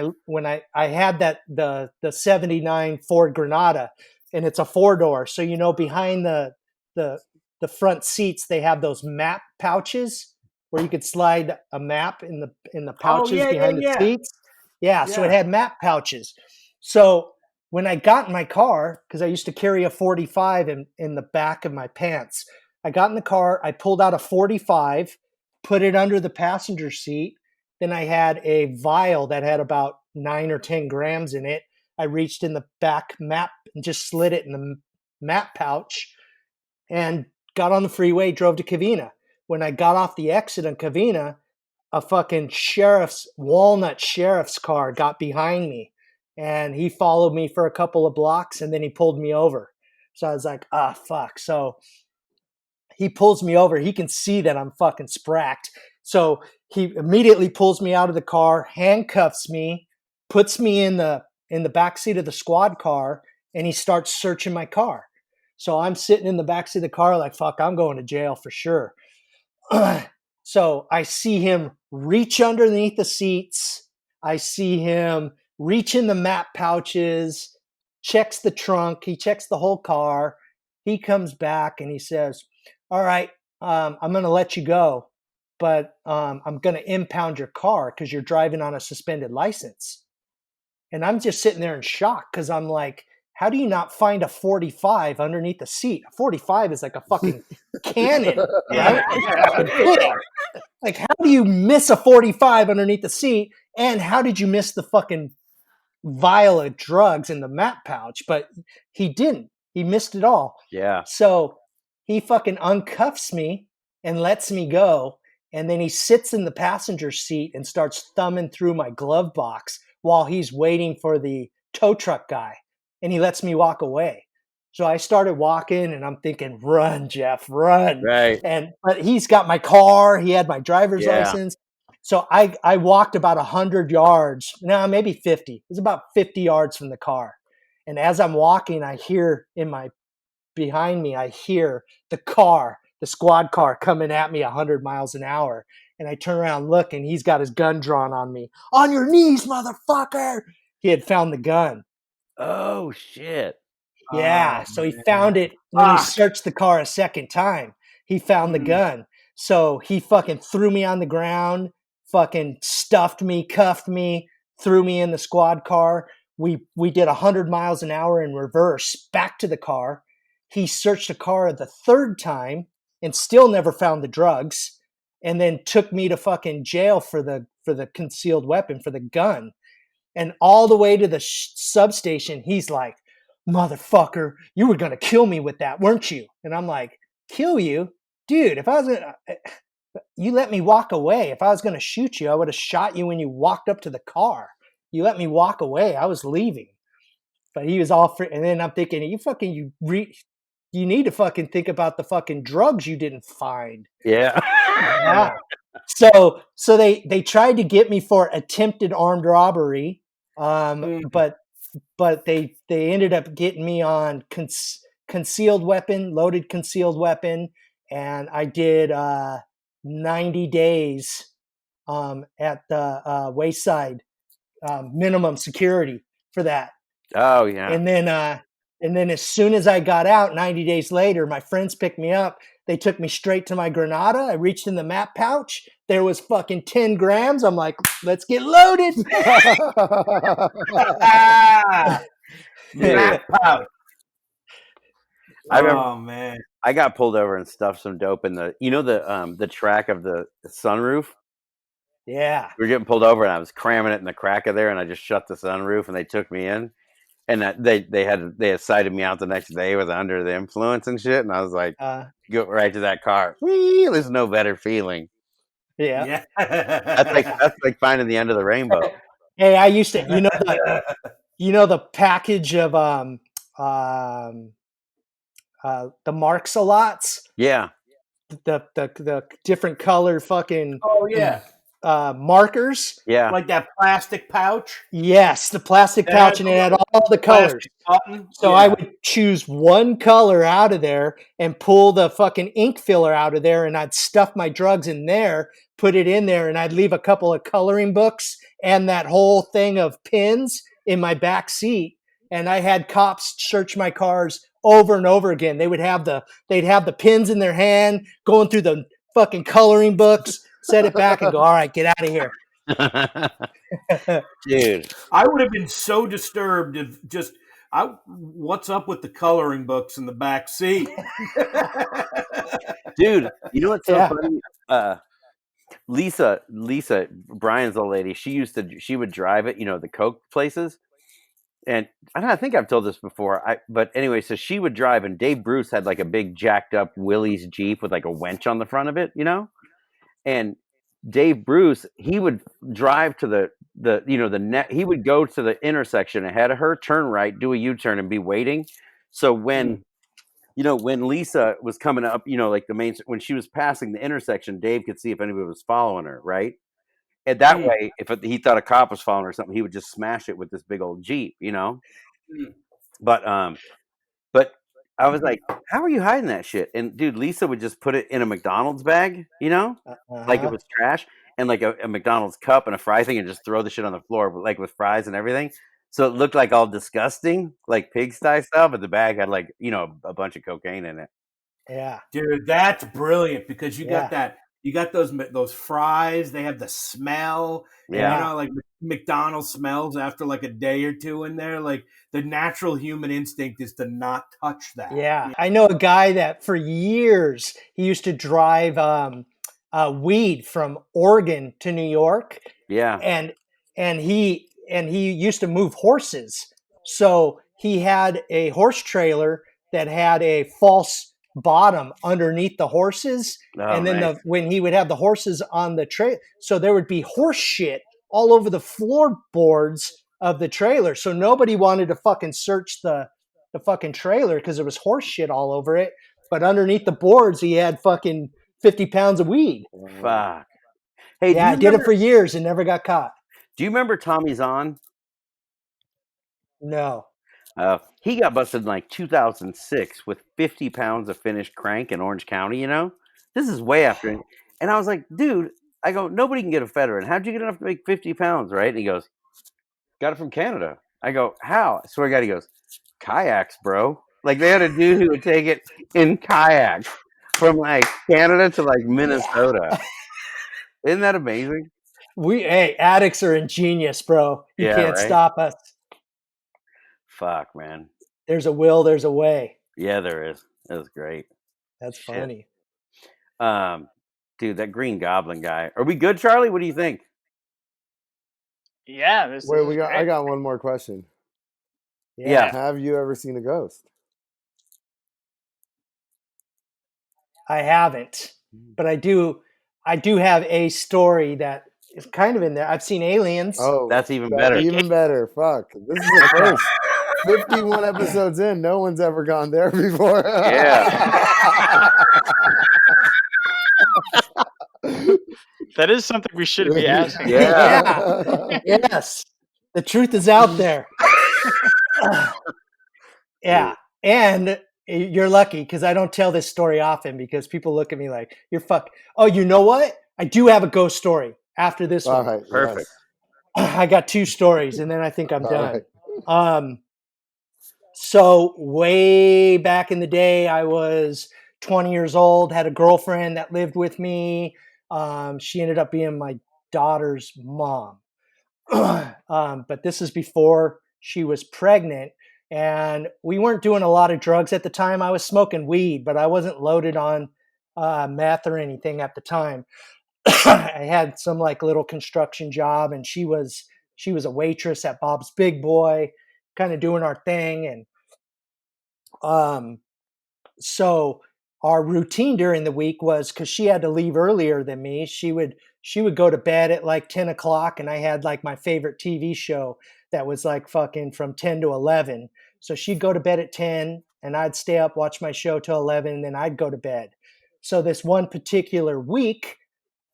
I had the 79 Ford Granada, and it's a 4-door. So behind the front seats they have those map pouches where you could slide a map in the pouches behind the seats. Yeah, so it had map pouches. So when I got in my car, because I used to carry a 45 in the back of my pants, I got in the car, I pulled out a 45, put it under the passenger seat. Then I had a vial that had about 9 or 10 grams in it. I reached in the back map and just slid it in the map pouch and got on the freeway, drove to Covina. When I got off the exit in Covina, a fucking Walnut sheriff's car got behind me, and he followed me for a couple of blocks, and then he pulled me over. So I was like, fuck. So he pulls me over. He can see that I'm fucking spracked. So he immediately pulls me out of the car, handcuffs me, puts me in the back seat of the squad car, and he starts searching my car. So I'm sitting in the back seat of the car like, fuck, I'm going to jail for sure. So I see him reach underneath the seats. I see him reach in the map pouches, checks the trunk. He checks the whole car. He comes back and he says, all right, I'm going to let you go, but I'm going to impound your car because you're driving on a suspended license. And I'm just sitting there in shock because I'm like, how do you not find a 45 underneath the seat? A 45 is like a fucking cannon, right? Like, how do you miss a 45 underneath the seat? And how did you miss the fucking vial of drugs in the map pouch? But he didn't. He missed it all. Yeah. So he fucking uncuffs me and lets me go. And then he sits in the passenger seat and starts thumbing through my glove box while he's waiting for the tow truck guy. And he lets me walk away. So I started walking and I'm thinking, run, Jeff, run. Right. But he's got my car. He had my driver's Yeah. license. So I walked about 100 yards, no, maybe 50. It was about 50 yards from the car. And as I'm walking, I hear behind me, I hear the squad car coming at me 100 miles an hour. And I turn around and look, and he's got his gun drawn on me. On your knees, motherfucker! He had found the gun. Oh shit. Yeah, Oh, so he man. found it when he Fuck. searched the car a second time. He found the gun. So he fucking threw me on the ground, fucking stuffed me, cuffed me, threw me in the squad car. We did 100 miles an hour in reverse back to the car. He searched the car the third time and still never found the drugs, and then took me to fucking jail for the concealed weapon, for the gun. And all the way to the substation, he's like, "Motherfucker, you were going to kill me with that, weren't you?" And I'm like, "Kill you? Dude, if I was going to, you let me walk away. If I was going to shoot you, I would have shot you when you walked up to the car. You let me walk away. I was leaving." But he was all free. And then I'm thinking, you need to fucking think about the fucking drugs you didn't find. Yeah. Yeah. So they tried to get me for attempted armed robbery, but they ended up getting me on concealed weapon, loaded concealed weapon, and I did 90 days at the Wayside minimum security for that. Oh yeah. And then as soon as I got out, 90 days later, my friends picked me up. They took me straight to my Granada. I reached in the map pouch. There was fucking 10 grams. I'm like, let's get loaded. Map pouch. I remember Oh man. I got pulled over and stuffed some dope in the track of the sunroof. Yeah. We were getting pulled over and I was cramming it in the crack of there, and I just shut the sunroof and they took me in. And they had cited me out the next day with under the influence and shit. And I was like, go right to that car. Whee, there's no better feeling. Yeah. That's like finding the end of the rainbow. Hey, I used to, the package of the Marks-a-Lots, Yeah. the different color fucking Oh yeah. markers. Yeah. Like that plastic pouch. Yes, the plastic pouch, and it had all the colors. Button. So I would choose one color out of there and pull the fucking ink filler out of there, and I'd stuff my drugs in there, put it in there, and I'd leave a couple of coloring books and that whole thing of pins in my back seat. And I had cops search my cars over and over again. They'd have the pins in their hand, going through the fucking coloring books, set it back, and go, "All right, get out of here." Dude, I would have been so disturbed if what's up with the coloring books in the back seat? dude, you know what's so Yeah. funny? Lisa, Brian's old lady, she would drive it, the Coke places. And I think I've told this before. But anyway, so she would drive, and Dave Bruce had like a big jacked up Willys Jeep with like a winch on the front of it, And Dave Bruce, he would drive to he would go to the intersection ahead of her, turn right, do a U-turn, and be waiting. So when Lisa was coming up, like when she was passing the intersection, Dave could see if anybody was following her, right? And that way, if he thought a cop was following her or something, he would just smash it with this big old Jeep, But I was like, how are you hiding that shit? And dude, Lisa would just put it in a McDonald's bag, like it was trash, and like a McDonald's cup and a fry thing, and just throw the shit on the floor, like with fries and everything. So it looked like all disgusting, like pigsty stuff, but the bag had like, a bunch of cocaine in it. Yeah. Dude, that's brilliant because you got that. You got those fries. They have the smell. Yeah. Like McDonald's smells after like a day or two in there. Like the natural human instinct is to not touch that. Yeah. I know a guy that for years he used to drive weed from Oregon to New York. Yeah. And he used to move horses. So he had a horse trailer that had a false bottom underneath the horses, and then when he would have the horses on the trailer, so there would be horse shit all over the floorboards of the trailer. So nobody wanted to fucking search the fucking trailer because there was horse shit all over it. But underneath the boards, he had fucking 50 pounds of weed. Fuck. Hey, yeah, I did it for years and never got caught. Do you remember Tommy Zahn? No. He got busted in like 2006 with 50 pounds of finished crank in Orange County, This is way after. And I was like, dude, I go, nobody can get a veteran. How'd you get enough to make 50 pounds, right? And he goes, got it from Canada. I go, how? I swear to God, he goes, kayaks, bro. Like they had a dude who would take it in kayaks from like Canada to like Minnesota. Isn't that amazing? Hey, addicts are ingenious, bro. You Yeah, can't right. stop us. Fuck, man. There's a will, there's a way. Yeah, there is. That was great. That's Shit. funny. Dude, that Green Goblin guy. Are we good, Charlie? What do you think? Yeah, this Wait, is I great. got one more question. Yeah. Have you ever seen a ghost? I haven't, but I do have a story that is kind of in there. I've seen aliens. Oh, That's even better. Even better. Fuck. This is the first. 51 episodes in, no one's ever gone there before. That is something we should be asking. Yeah. Yes. The truth is out there. Yeah. And you're lucky because I don't tell this story often because people look at me like, you're fuck. Oh, you know what? I do have a ghost story after this All one. right. Perfect. Yes. I got 2 stories and then I think I'm All done. right. So way back in the day, I was 20 years old, had a girlfriend that lived with me. She ended up being my daughter's mom. But this is before she was pregnant. And we weren't doing a lot of drugs at the time. I was smoking weed, but I wasn't loaded on meth or anything at the time. I had some like little construction job, and she was a waitress at Bob's Big Boy, kind of doing our thing. And so our routine during the week was, because she had to leave earlier than me, she would go to bed at like 10 o'clock, and I had like my favorite TV show that was like fucking from 10 to 11. So she'd go to bed at 10 and I'd stay up, watch my show till 11, and then I'd go to bed. So this one particular week,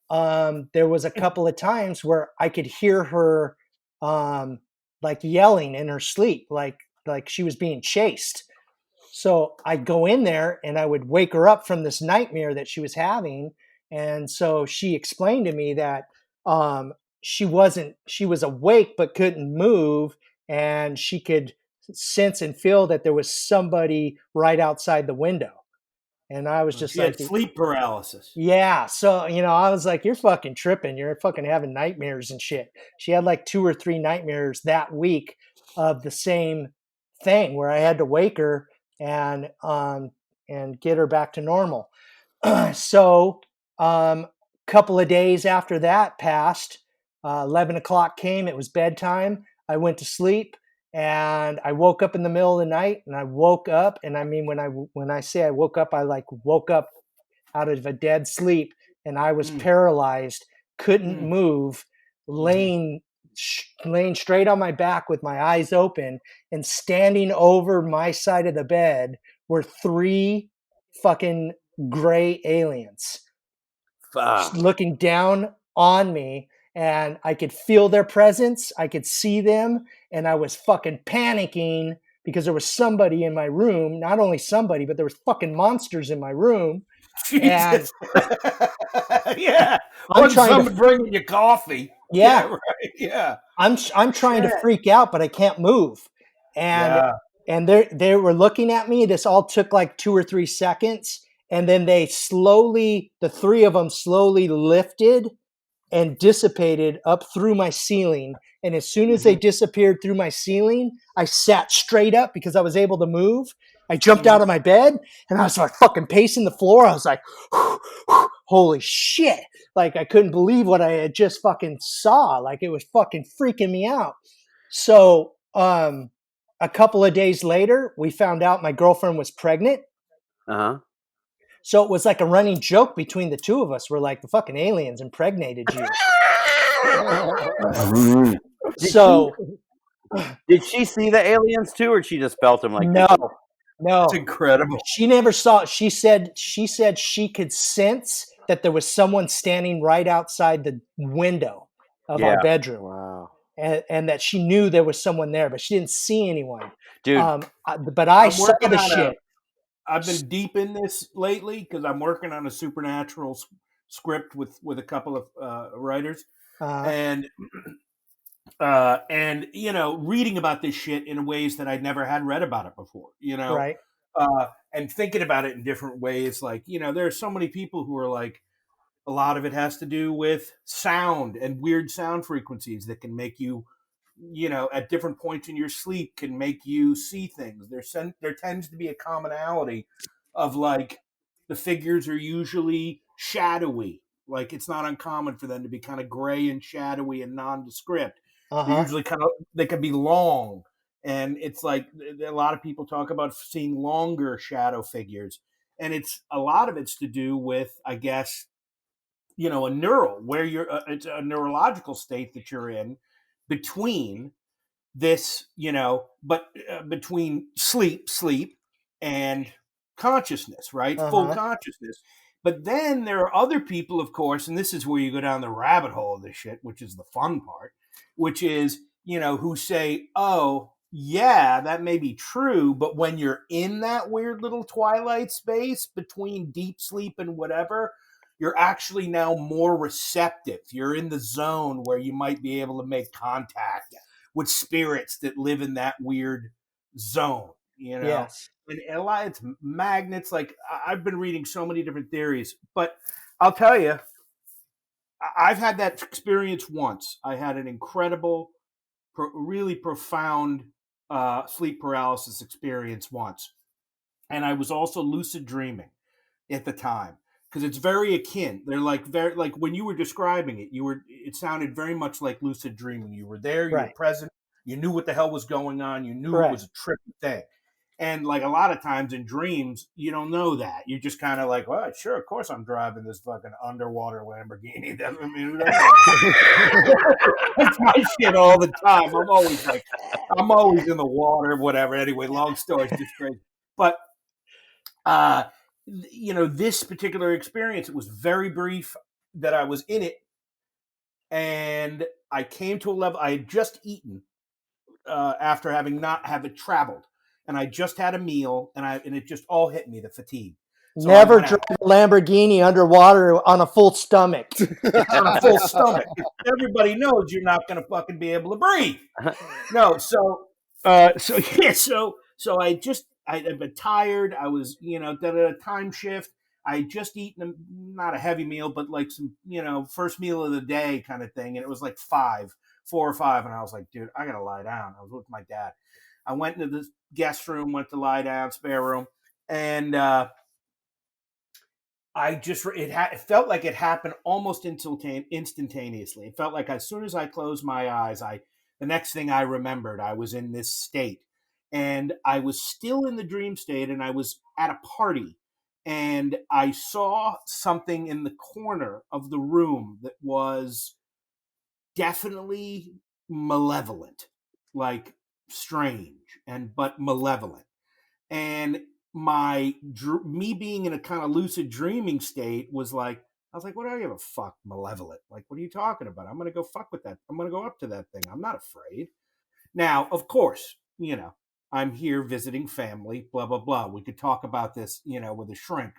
there was a couple of times where I could hear her like yelling in her sleep, like she was being chased. So I'd go in there and I would wake her up from this nightmare that she was having. And so she explained to me that she was awake but couldn't move, and she could sense and feel that there was somebody right outside the window. And I was just She like, had sleep paralysis. yeah. So, I was like, you're fucking tripping. You're fucking having nightmares and shit. She had like 2 or 3 nightmares that week of the same thing where I had to wake her and get her back to normal. So, couple of days after that passed, 11 o'clock came, it was bedtime. I went to sleep and I woke up in the middle of the night, and I woke up. And I mean, when I say I woke up, I like woke up out of a dead sleep, and I was paralyzed, couldn't move, laying straight on my back with my eyes open, and standing over my side of the bed were 3 fucking gray aliens Fuck. looking down on me, and I could feel their presence, I could see them, and I was fucking panicking because there was somebody in my room. Not only somebody, but there was fucking monsters in my room. Jesus. Yeah. I'm Wasn't trying someone to, bringing you coffee? yeah, Right. Yeah. I'm trying to Shit. freak out, but I can't move. And Yeah. they were looking at me. This all took like 2 or 3 seconds, and then the 3 of them slowly lifted and dissipated up through my ceiling. And as soon as they disappeared through my ceiling, I sat straight up because I was able to move. I jumped out of my bed and I was like fucking pacing the floor. I was like, holy shit. Like I couldn't believe what I had just fucking saw. Like it was fucking freaking me out. So a couple of days later, we found out my girlfriend was pregnant. Uh-huh. So it was like a running joke between the 2 of us. We're like, the fucking aliens impregnated you. So Did she see the aliens too, or she just felt them like no, It's incredible. she never saw. She said she could sense that there was someone standing right outside the window of our bedroom. Wow. And that she knew there was someone there, but she didn't see anyone. Dude. But I I'm saw working the on shit. I've been deep in this lately because I'm working on a supernatural script with a couple of writers, and And reading about this shit in ways that I'd never had read about it before. Right. And thinking about it in different ways. Like, there are so many people who are like, a lot of it has to do with sound and weird sound frequencies that can make you, at different points in your sleep can make you see things. There tends to be a commonality of like the figures are usually shadowy. Like it's not uncommon for them to be kind of gray and shadowy and nondescript. They're usually they can be long. And it's like a lot of people talk about seeing longer shadow figures. And a lot of it's to do with, I guess, a where it's a neurological state that you're in between this, but between sleep and consciousness, right? Full consciousness. But then there are other people, of course, and this is where you go down the rabbit hole of this shit, which is the fun part, which is, who say, oh, yeah, that may be true, but when you're in that weird little twilight space between deep sleep and whatever, you're actually now more receptive. You're in the zone where you might be able to make contact with spirits that live in that weird zone, Yes. And a lot, it's magnets. Like I've been reading so many different theories, but I'll tell you, I've had that experience once. I had an incredible, really profound sleep paralysis experience once. And I was also lucid dreaming at the time because it's very akin. They're like very like when you were describing it, it sounded very much like lucid dreaming. You were there, you were present, you knew what the hell was going on, you knew it was a trippy thing. And like a lot of times in dreams, you don't know that. You're just kind of like, well, sure, of course I'm driving this fucking underwater Lamborghini. I mean, that's my shit all the time. I'm always in the water, whatever. Anyway, long story, it's just crazy. But this particular experience, it was very brief that I was in it, and I came to a level. I had just eaten after having traveled, and I just had a meal, and it just all hit me, the fatigue. So never drive a Lamborghini underwater on a full stomach. On a full stomach. Everybody knows you're not going to fucking be able to breathe. No, so I'd been tired. I was, did a time shift. I had just eaten not a heavy meal, but like some, first meal of the day kind of thing. And it was like 4 or 5. And I was like, dude, I got to lie down. I was with my dad. I went into the guest room, went to lie down, spare room. And it felt like it happened almost instantaneously. It felt like as soon as I closed my eyes, the next thing I remembered, I was in this state. And I was still in the dream state, and I was at a party, and I saw something in the corner of the room that was definitely malevolent, like strange but malevolent. And me being in a kind of lucid dreaming state I was like, what do I give a fuck, malevolent? Like, what are you talking about? I'm going to go fuck with that. I'm going to go up to that thing. I'm not afraid. Now, of course, I'm here visiting family, blah, blah, blah. We could talk about this, with a shrink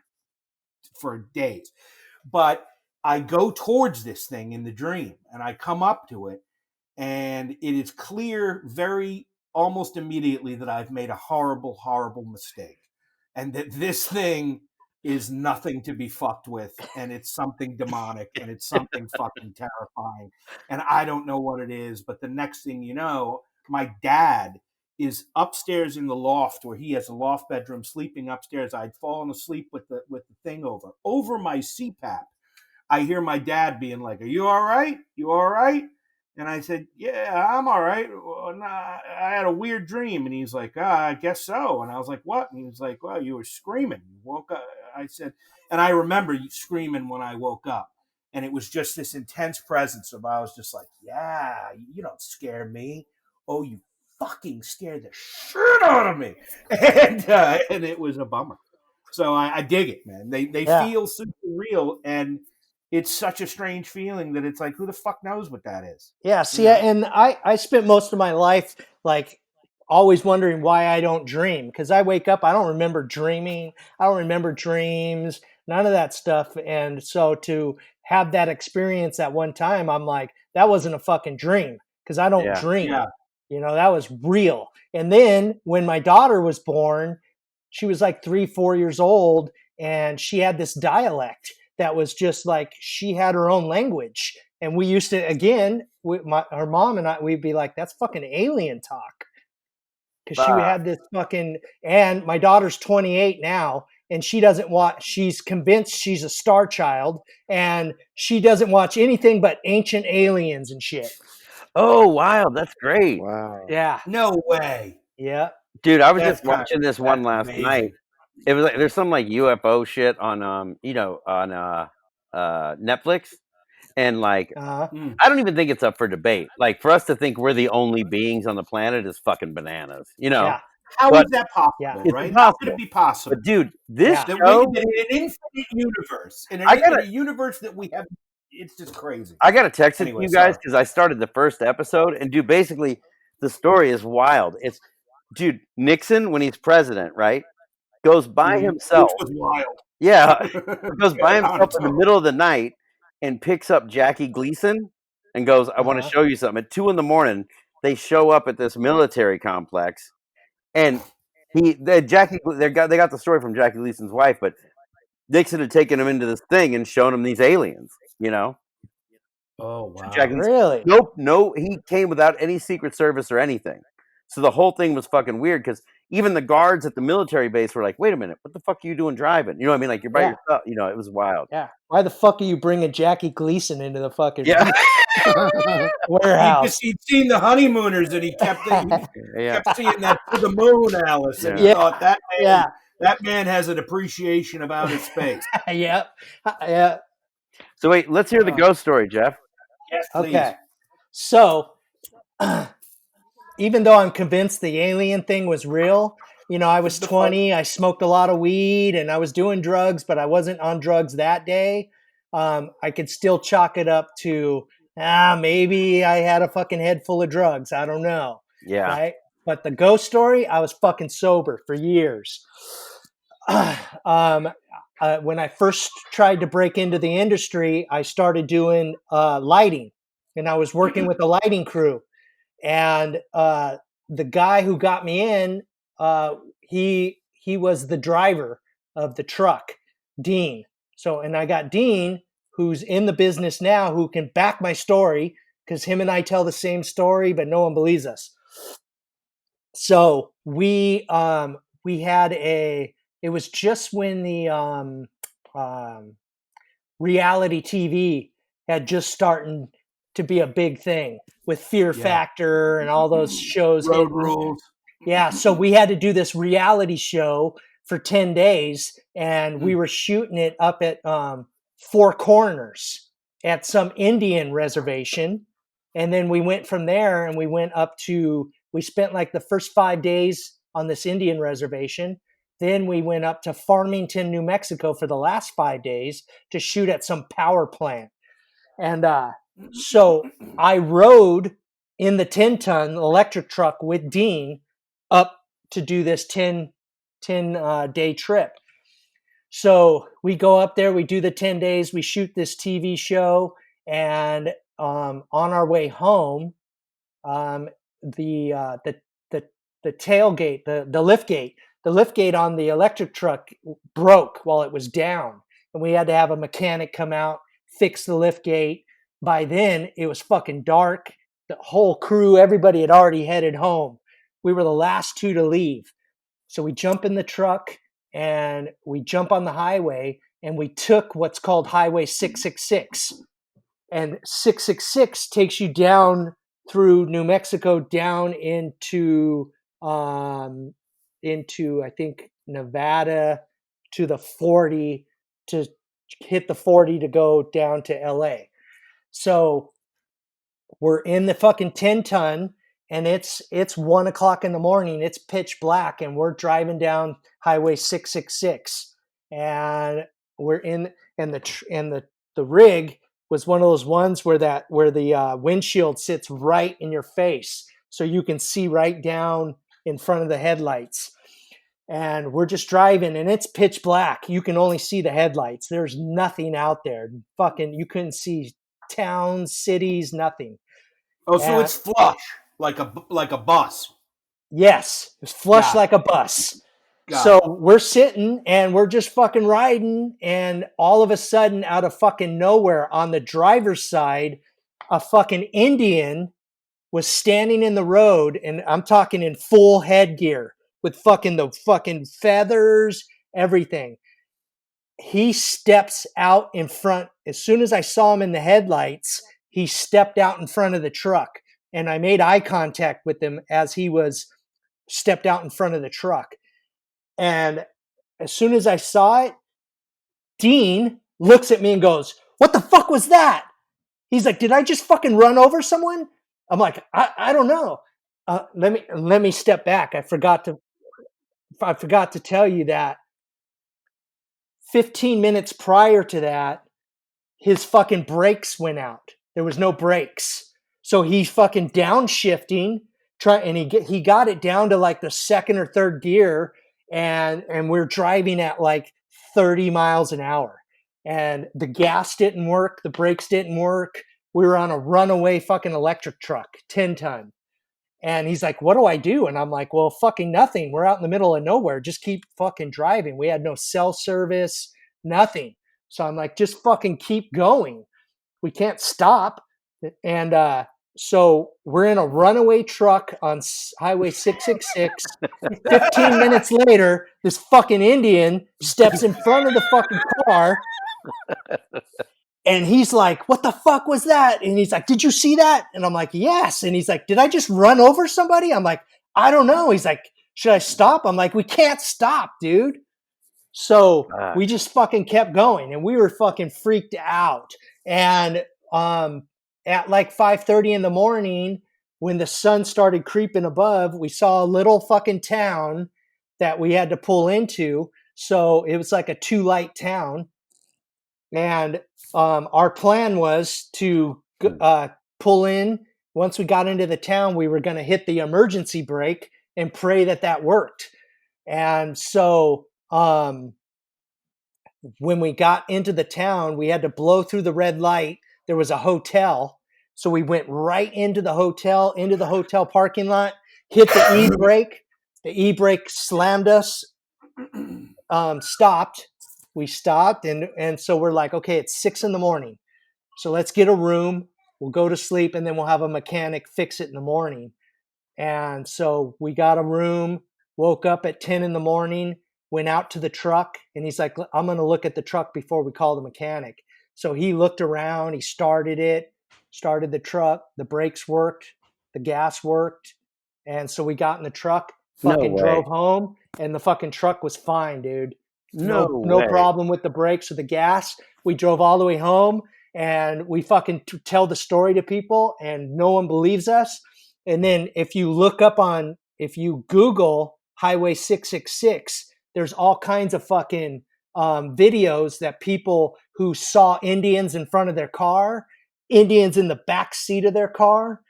for days. But I go towards this thing in the dream, and I come up to it, and it is clear very almost immediately that I've made a horrible, horrible mistake. And that this thing is nothing to be fucked with, and it's something demonic, and it's something fucking terrifying. And I don't know what it is, but the next thing you know, my dad is upstairs in the loft where he has a loft bedroom, sleeping upstairs. I'd fallen asleep with the thing over my CPAP. I hear my dad being like, "Are you all right? You all right?" And I said, "Yeah, I'm all right. Well, nah, I had a weird dream." And he's like, "I guess so." And I was like, "What?" And he was like, "Well, you were screaming. You woke up." I said, and I remember screaming when I woke up. And it was just this intense presence of, I was just like, "Yeah, you don't scare me. Oh, you fucking scared the shit out of me." And it was a bummer. So I dig it, man. They feel super real, and it's such a strange feeling that it's like, who the fuck knows what that is? Yeah. See, and I spent most of my life like always wondering why I don't dream, because I wake up, I don't remember dreaming. I don't remember dreams, none of that stuff. And so to have that experience at one time, I'm like, that wasn't a fucking dream. because I don't Yeah. drink. Yeah. You know, that was real. And then when my daughter was born, she was like 3-4 years old, and she had this dialect that was just like she had her own language. And we used to, again, her mom and I, we'd be like, that's fucking alien talk. Because she had this fucking, and my daughter's 28 now, and she doesn't watch, she's convinced she's a star child, and she doesn't watch anything but Ancient Aliens and shit. Oh, wow, that's great. Wow. Yeah. No way. Yeah. Dude, I was That's just watching this one last amazing. night. It was like there's some like UFO shit on on Netflix, and like Uh-huh. I don't even think it's up for debate. Like for us to think we're the only beings on the planet is fucking bananas, you know. Yeah. How But is that possible, Yeah. it's right? How could impossible. it be possible? But dude, this Yeah. That show, in an infinite universe, in I gotta- a universe that we have, it's just crazy. I gotta text it to Anyway, you guys sorry. because I started the first episode, and dude, basically the story is wild. It's dude, Nixon when he's president, right, goes by himself. Which was wild. Yeah, goes by On himself its in the own. middle of the night and picks up Jackie Gleason and goes, "I want to Uh-huh. show you something." At 2 a.m, they show up at this military complex, and they got the story from Jackie Gleason's wife, but Nixon had taken him into this thing and shown him these aliens, you know. Oh wow! Jackie Gleason, Really? nope, no, he came without any Secret Service or anything. So the whole thing was fucking weird because even the guards at the military base were like, "Wait a minute, what the fuck are you doing driving?" You know what I mean? Like you're by Yeah. yourself. You know, it was wild. Yeah. Why the fuck are you bringing Jackie Gleason into the fucking Yeah, warehouse? He'd seen the honeymooners, and he kept yeah. kept seeing that to the moon, Alice, and he Yeah. thought that man, Yeah. that man has an appreciation of outer space. Yeah. Yeah. So wait, let's hear the ghost story, Jeff. Yes, please. Okay. So, even though I'm convinced the alien thing was real, you know, I was 20, I smoked a lot of weed, and I was doing drugs, but I wasn't on drugs that day. I could still chalk it up to, maybe I had a fucking head full of drugs. I don't know. Yeah. Right? But the ghost story, I was fucking sober for years. When I first tried to break into the industry, I started doing lighting, and I was working with a lighting crew. And the guy who got me in, he was the driver of the truck, Dean. So, and I got Dean, who's in the business now, who can back my story because him and I tell the same story, but no one believes us. So we had it was just when the reality TV had just started to be a big thing with Fear Factor and all those shows. Road Rules. Yeah, so we had to do this reality show for 10 days, and we were shooting it up at Four Corners at some Indian reservation. And then we went from there, and we went up to, we spent like the first 5 days on this Indian reservation. Then we went up to Farmington, New Mexico for the last 5 days to shoot at some power plant. And so I rode in the 10-ton electric truck with Dean up to do this 10 day trip. So we go up there, we do the 10 days, we shoot this TV show, and on our way home, the tailgate, the lift gate on the electric truck broke while it was down, and we had to have a mechanic come out, fix the lift gate. By then, it was fucking dark. The whole crew, everybody had already headed home. We were the last two to leave. So we jump in the truck and we jump on the highway, and we took what's called Highway 666. And 666 takes you down through New Mexico down into I think Nevada to the 40 to hit the 40 to go down to LA. So we're in the fucking 10-ton, and it's 1 o'clock in the morning. It's pitch black, and we're driving down Highway 666, and we're in, and the rig was one of those ones where the windshield sits right in your face, so you can see right down in front of the headlights. And we're just driving, and it's pitch black. You can only see the headlights. There's nothing out there. Fucking, you couldn't see towns, cities, nothing. Oh, so And- it's flush like a bus. Yes, it was flush Got it. like a bus. Got So it. we're sitting and we're just fucking riding, and all of a sudden, out of fucking nowhere, on the driver's side, a fucking Indian was standing in the road, and I'm talking in full headgear with fucking the fucking feathers, everything. He steps out in front. As soon as I saw him in the headlights, he stepped out in front of the truck, and I made eye contact with him as he was stepped out in front of the truck. And as soon as I saw it, Dean looks at me and goes, "What the fuck was that?" He's like, "Did I just fucking run over someone?" I'm like, I don't know. Let me step back. I forgot to tell you that 15 minutes prior to that, his fucking brakes went out. There was no brakes. So he's fucking downshifting, and he got it down to like the second or third gear, and we're driving at like 30 miles an hour. And the gas didn't work, the brakes didn't work. We were on a runaway fucking electric truck, 10-ton. And he's like, "What do I do?" And I'm like, "Well, fucking nothing. We're out in the middle of nowhere. Just keep fucking driving." We had no cell service, nothing. So I'm like, "Just fucking keep going. We can't stop." And so we're in a runaway truck on Highway 666. 15 minutes later, this fucking Indian steps in front of the fucking car. And he's like, "What the fuck was that?" And he's like, "Did you see that?" And I'm like, "Yes." And he's like, "Did I just run over somebody?" I'm like, "I don't know." He's like, "Should I stop?" I'm like, "We can't stop, dude." So we just fucking kept going, and we were fucking freaked out. And at like 5:30 in the morning, when the sun started creeping above, we saw a little fucking town that we had to pull into. So it was like a 2-light town. And our plan was to pull in. Once we got into the town, we were going to hit the emergency brake and pray that worked. And so when we got into the town, we had to blow through the red light. There was a hotel. So we went right into the hotel parking lot, hit the e-brake. The e-brake slammed us, stopped. We stopped, and so we're like, okay, it's 6 a.m. So let's get a room. We'll go to sleep, and then we'll have a mechanic fix it in the morning. And so we got a room, woke up at 10 a.m, went out to the truck, and he's like, "I'm going to look at the truck before we call the mechanic." So he looked around, he started the truck, the brakes worked, the gas worked. And so we got in the truck, fucking drove home, and the fucking truck was fine, dude. No problem with the brakes or the gas. We drove all the way home, and we fucking tell the story to people, and no one believes us. And then if you Google Highway 666, there's all kinds of fucking videos that people who saw Indians in front of their car, Indians in the back seat of their car,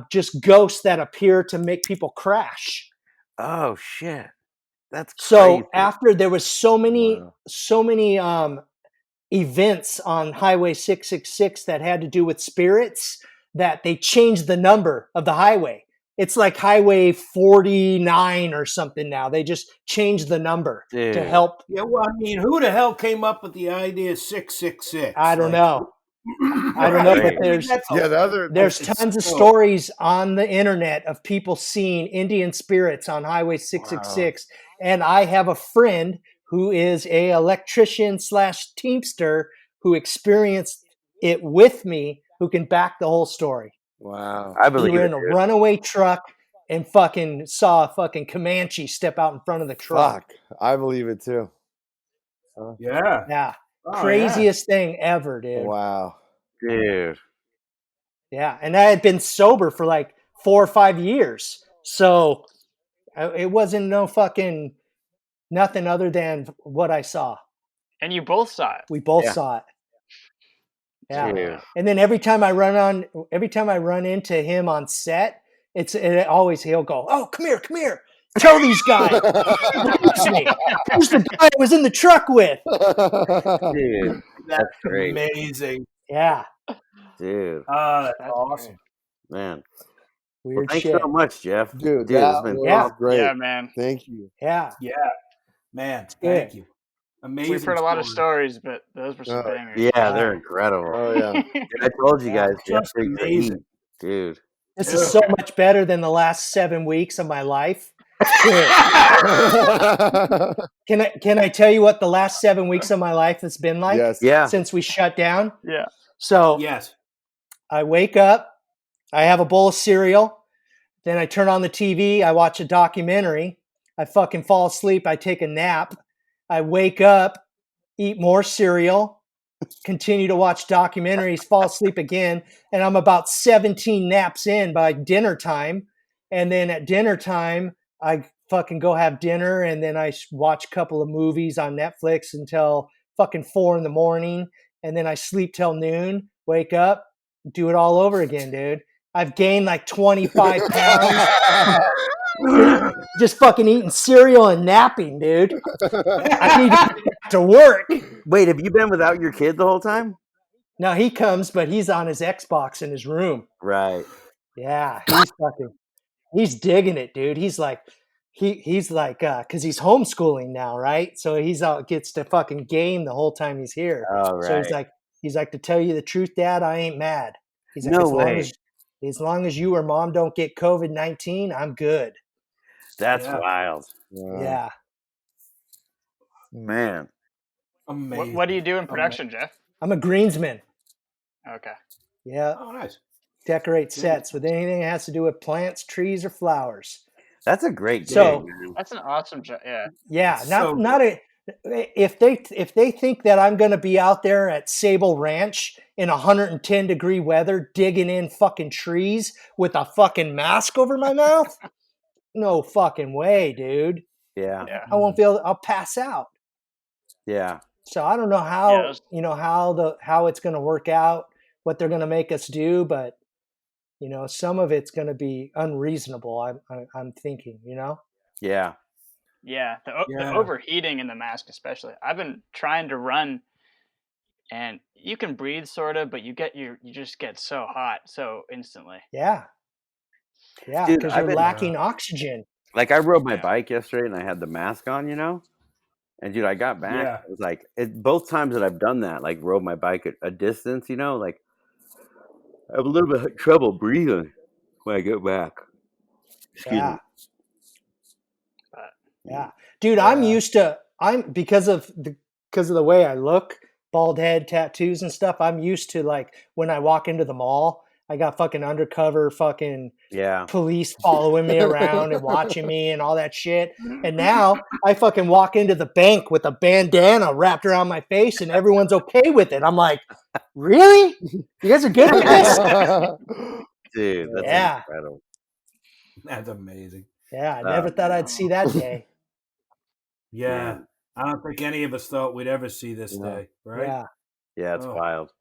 just ghosts that appear to make people crash. Oh shit. That's so crazy. After there was so many events on Highway 666 that had to do with spirits, that they changed the number of the highway. It's like Highway 49 or something now. They just changed the number to help. Yeah, well, I mean, who the hell came up with the idea of 666? I don't know. I don't know, but there's tons of stories on the internet of people seeing Indian spirits on Highway 666. Wow. And I have a friend who is a electrician / teamster who experienced it with me, who can back the whole story. Wow. I believe we were in a runaway truck and fucking saw a fucking Comanche step out in front of the truck. Fuck. I believe it too. Yeah. Yeah. Craziest thing ever, dude. Wow. Dude. Yeah. And I had been sober for like 4 or 5 years. So it wasn't no fucking nothing other than what I saw. And you both saw it. We both saw it. Yeah. Dude. And then every time I run into him on set, he'll go, "Oh, come here. Tell these guys. Who's the guy I was in the truck with?" Dude. That's great. Amazing. Yeah. Dude. Oh, that's awesome. Man. Well, Weird thanks shit. so much, Jeff. Dude, this that has been was awesome. great. Yeah, man. Thank you. Yeah. Yeah, man. good. Thank you. Amazing. We've heard a lot of story. stories, but those were some Oh, bangers. Yeah, they're incredible. Oh yeah. Dude, I told you Yeah. guys, Jeff Just takes the amazing. heat, dude. This is so much better than the last 7 weeks of my life. Dude, can I tell you what the last 7 weeks of my life has been like Yes. Yeah. since we shut down? Yeah. So Yes. I wake up, I have a bowl of cereal, then I turn on the TV, I watch a documentary, I fucking fall asleep, I take a nap, I wake up, eat more cereal, continue to watch documentaries, fall asleep again, and I'm about 17 naps in by dinner time. And then at dinner time, I fucking go have dinner, and then I watch a couple of movies on Netflix until fucking 4 a.m, and then I sleep till noon, wake up, do it all over again, dude. I've gained like 25 pounds. Just fucking eating cereal and napping, dude. I need to get back to work. Wait, have you been without your kid the whole time? No, he comes, but he's on his Xbox in his room. Right. Yeah, he's digging it, dude. He's like, because he's homeschooling now, right? So he's out, gets to fucking game the whole time he's here. Oh, right. So he's like, to tell you the truth, Dad, I ain't mad. He's like, No way. as long as you or Mom don't get COVID-19, I'm good. That's Yeah. wild. Yeah. Man. Amazing. What do you do in production, Jeff? I'm a greensman. Okay. Yeah. Oh, nice. Decorate sets with anything that has to do with plants, trees, or flowers. That's a great gig, So- man. That's an awesome job. Yeah. Yeah, So not a. If they think that I'm going to be out there at Sable Ranch in 110-degree weather digging in fucking trees with a fucking mask over my mouth, no fucking way, dude. Yeah. Yeah. I won't be able. I'll pass out. Yeah. So I don't know how Yes. how it's going to work out, what they're going to make us do, but some of it's going to be unreasonable. I'm thinking, Yeah. Yeah. The Yeah. overheating in the mask, especially. I've been trying to run, and you can breathe sort of, but you just get so hot so instantly. Yeah, Dude, because I've you're been- lacking oxygen. Like I rode my Yeah. bike yesterday and I had the mask on, and dude, I got back. Yeah. It was like both times that I've done that, like rode my bike at a distance, like I have a little bit of trouble breathing when I get back. Excuse Yeah. me. Yeah, dude, I'm used to because of the way I look, bald head, tattoos and stuff. I'm used to like when I walk into the mall, I got fucking undercover fucking Yeah. police following me around and watching me and all that shit. And now I fucking walk into the bank with a bandana wrapped around my face and everyone's okay with it. I'm like, really? You guys are good with this? Dude, that's Yeah. incredible. That's amazing. Yeah, I never thought I'd see that day. Yeah. I don't think any of us thought we'd ever see this No. day, right? Yeah. Yeah, it's Oh. wild.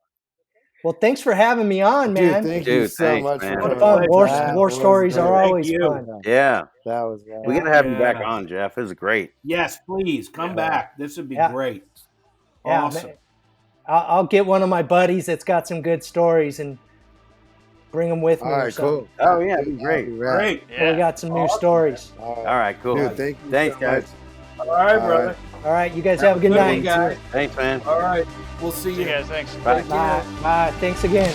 Well, thanks for having me on, man. Dude, thank you Dude, so thanks, much man. for What a coming pleasure. on. War That stories was are great. always you. fun. Yeah. That was great. We gotta have you back Yeah. on, Jeff. This is great. Yes, please come back. This would be Yeah. great. Yeah, Awesome. man. I'll get one of my buddies that's got some good stories and bring them with me. All or right, something. cool. Oh yeah, it'd be That'd great. be rad. Great. So we Yeah. got some new Awesome. stories. All All right. right, cool. Dude, thank you. Thanks, so guys. much. All right, All brother. right. All right, you guys have a good one, night. guys. Thanks, man. All right. We'll see See you. you guys. Thanks. Bye. Bye. Bye. Thanks again.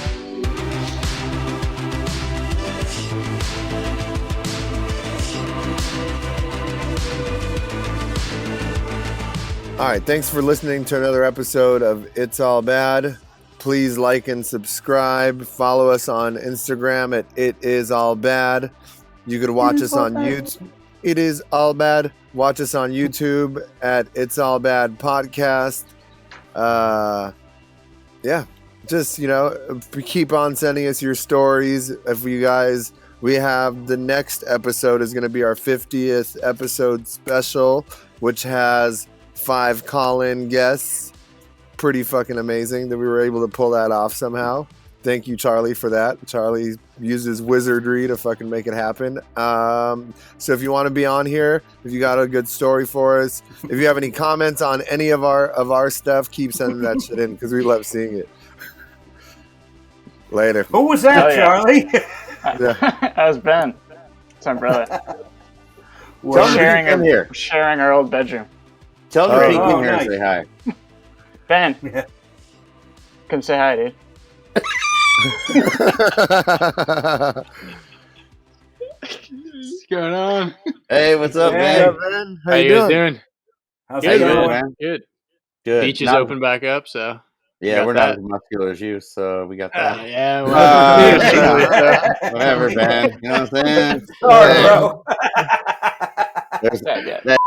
All right, thanks for listening to another episode of It's All Bad. Please like and subscribe. Follow us on Instagram at It Is All Bad. You could watch us on YouTube. It Is All Bad. Watch us on YouTube at It's All Bad Podcast. Yeah, just keep on sending us your stories. If you guys, we have the next episode is going to be our 50th episode special, which has 5 call-in guests. Pretty fucking amazing that we were able to pull that off somehow. Thank you, Charlie, for that. Charlie uses wizardry to fucking make it happen. So if you want to be on here, if you got a good story for us, if you have any comments on any of our stuff, keep sending that shit in because we love seeing it. Later. Who was that, Oh, yeah. Charlie? Yeah. How's Ben? It's my brother. Tell him Sharing to come here. sharing our old bedroom. Tell him to peek Oh, in here nice. and say hi. Ben, Yeah. come say hi, dude. What's going on? Hey, what's up, Hey. man? Ben? How you guys doing? How's How it you Good, doing, going? man? Good. Good. Beach is Not- open back up, so Yeah, got we're that. not as muscular as you, so we got that. yeah. Uh, Well, you know, so- whatever, man. You know what I'm saying? Sorry, Hey, bro. there's- yeah, yeah. that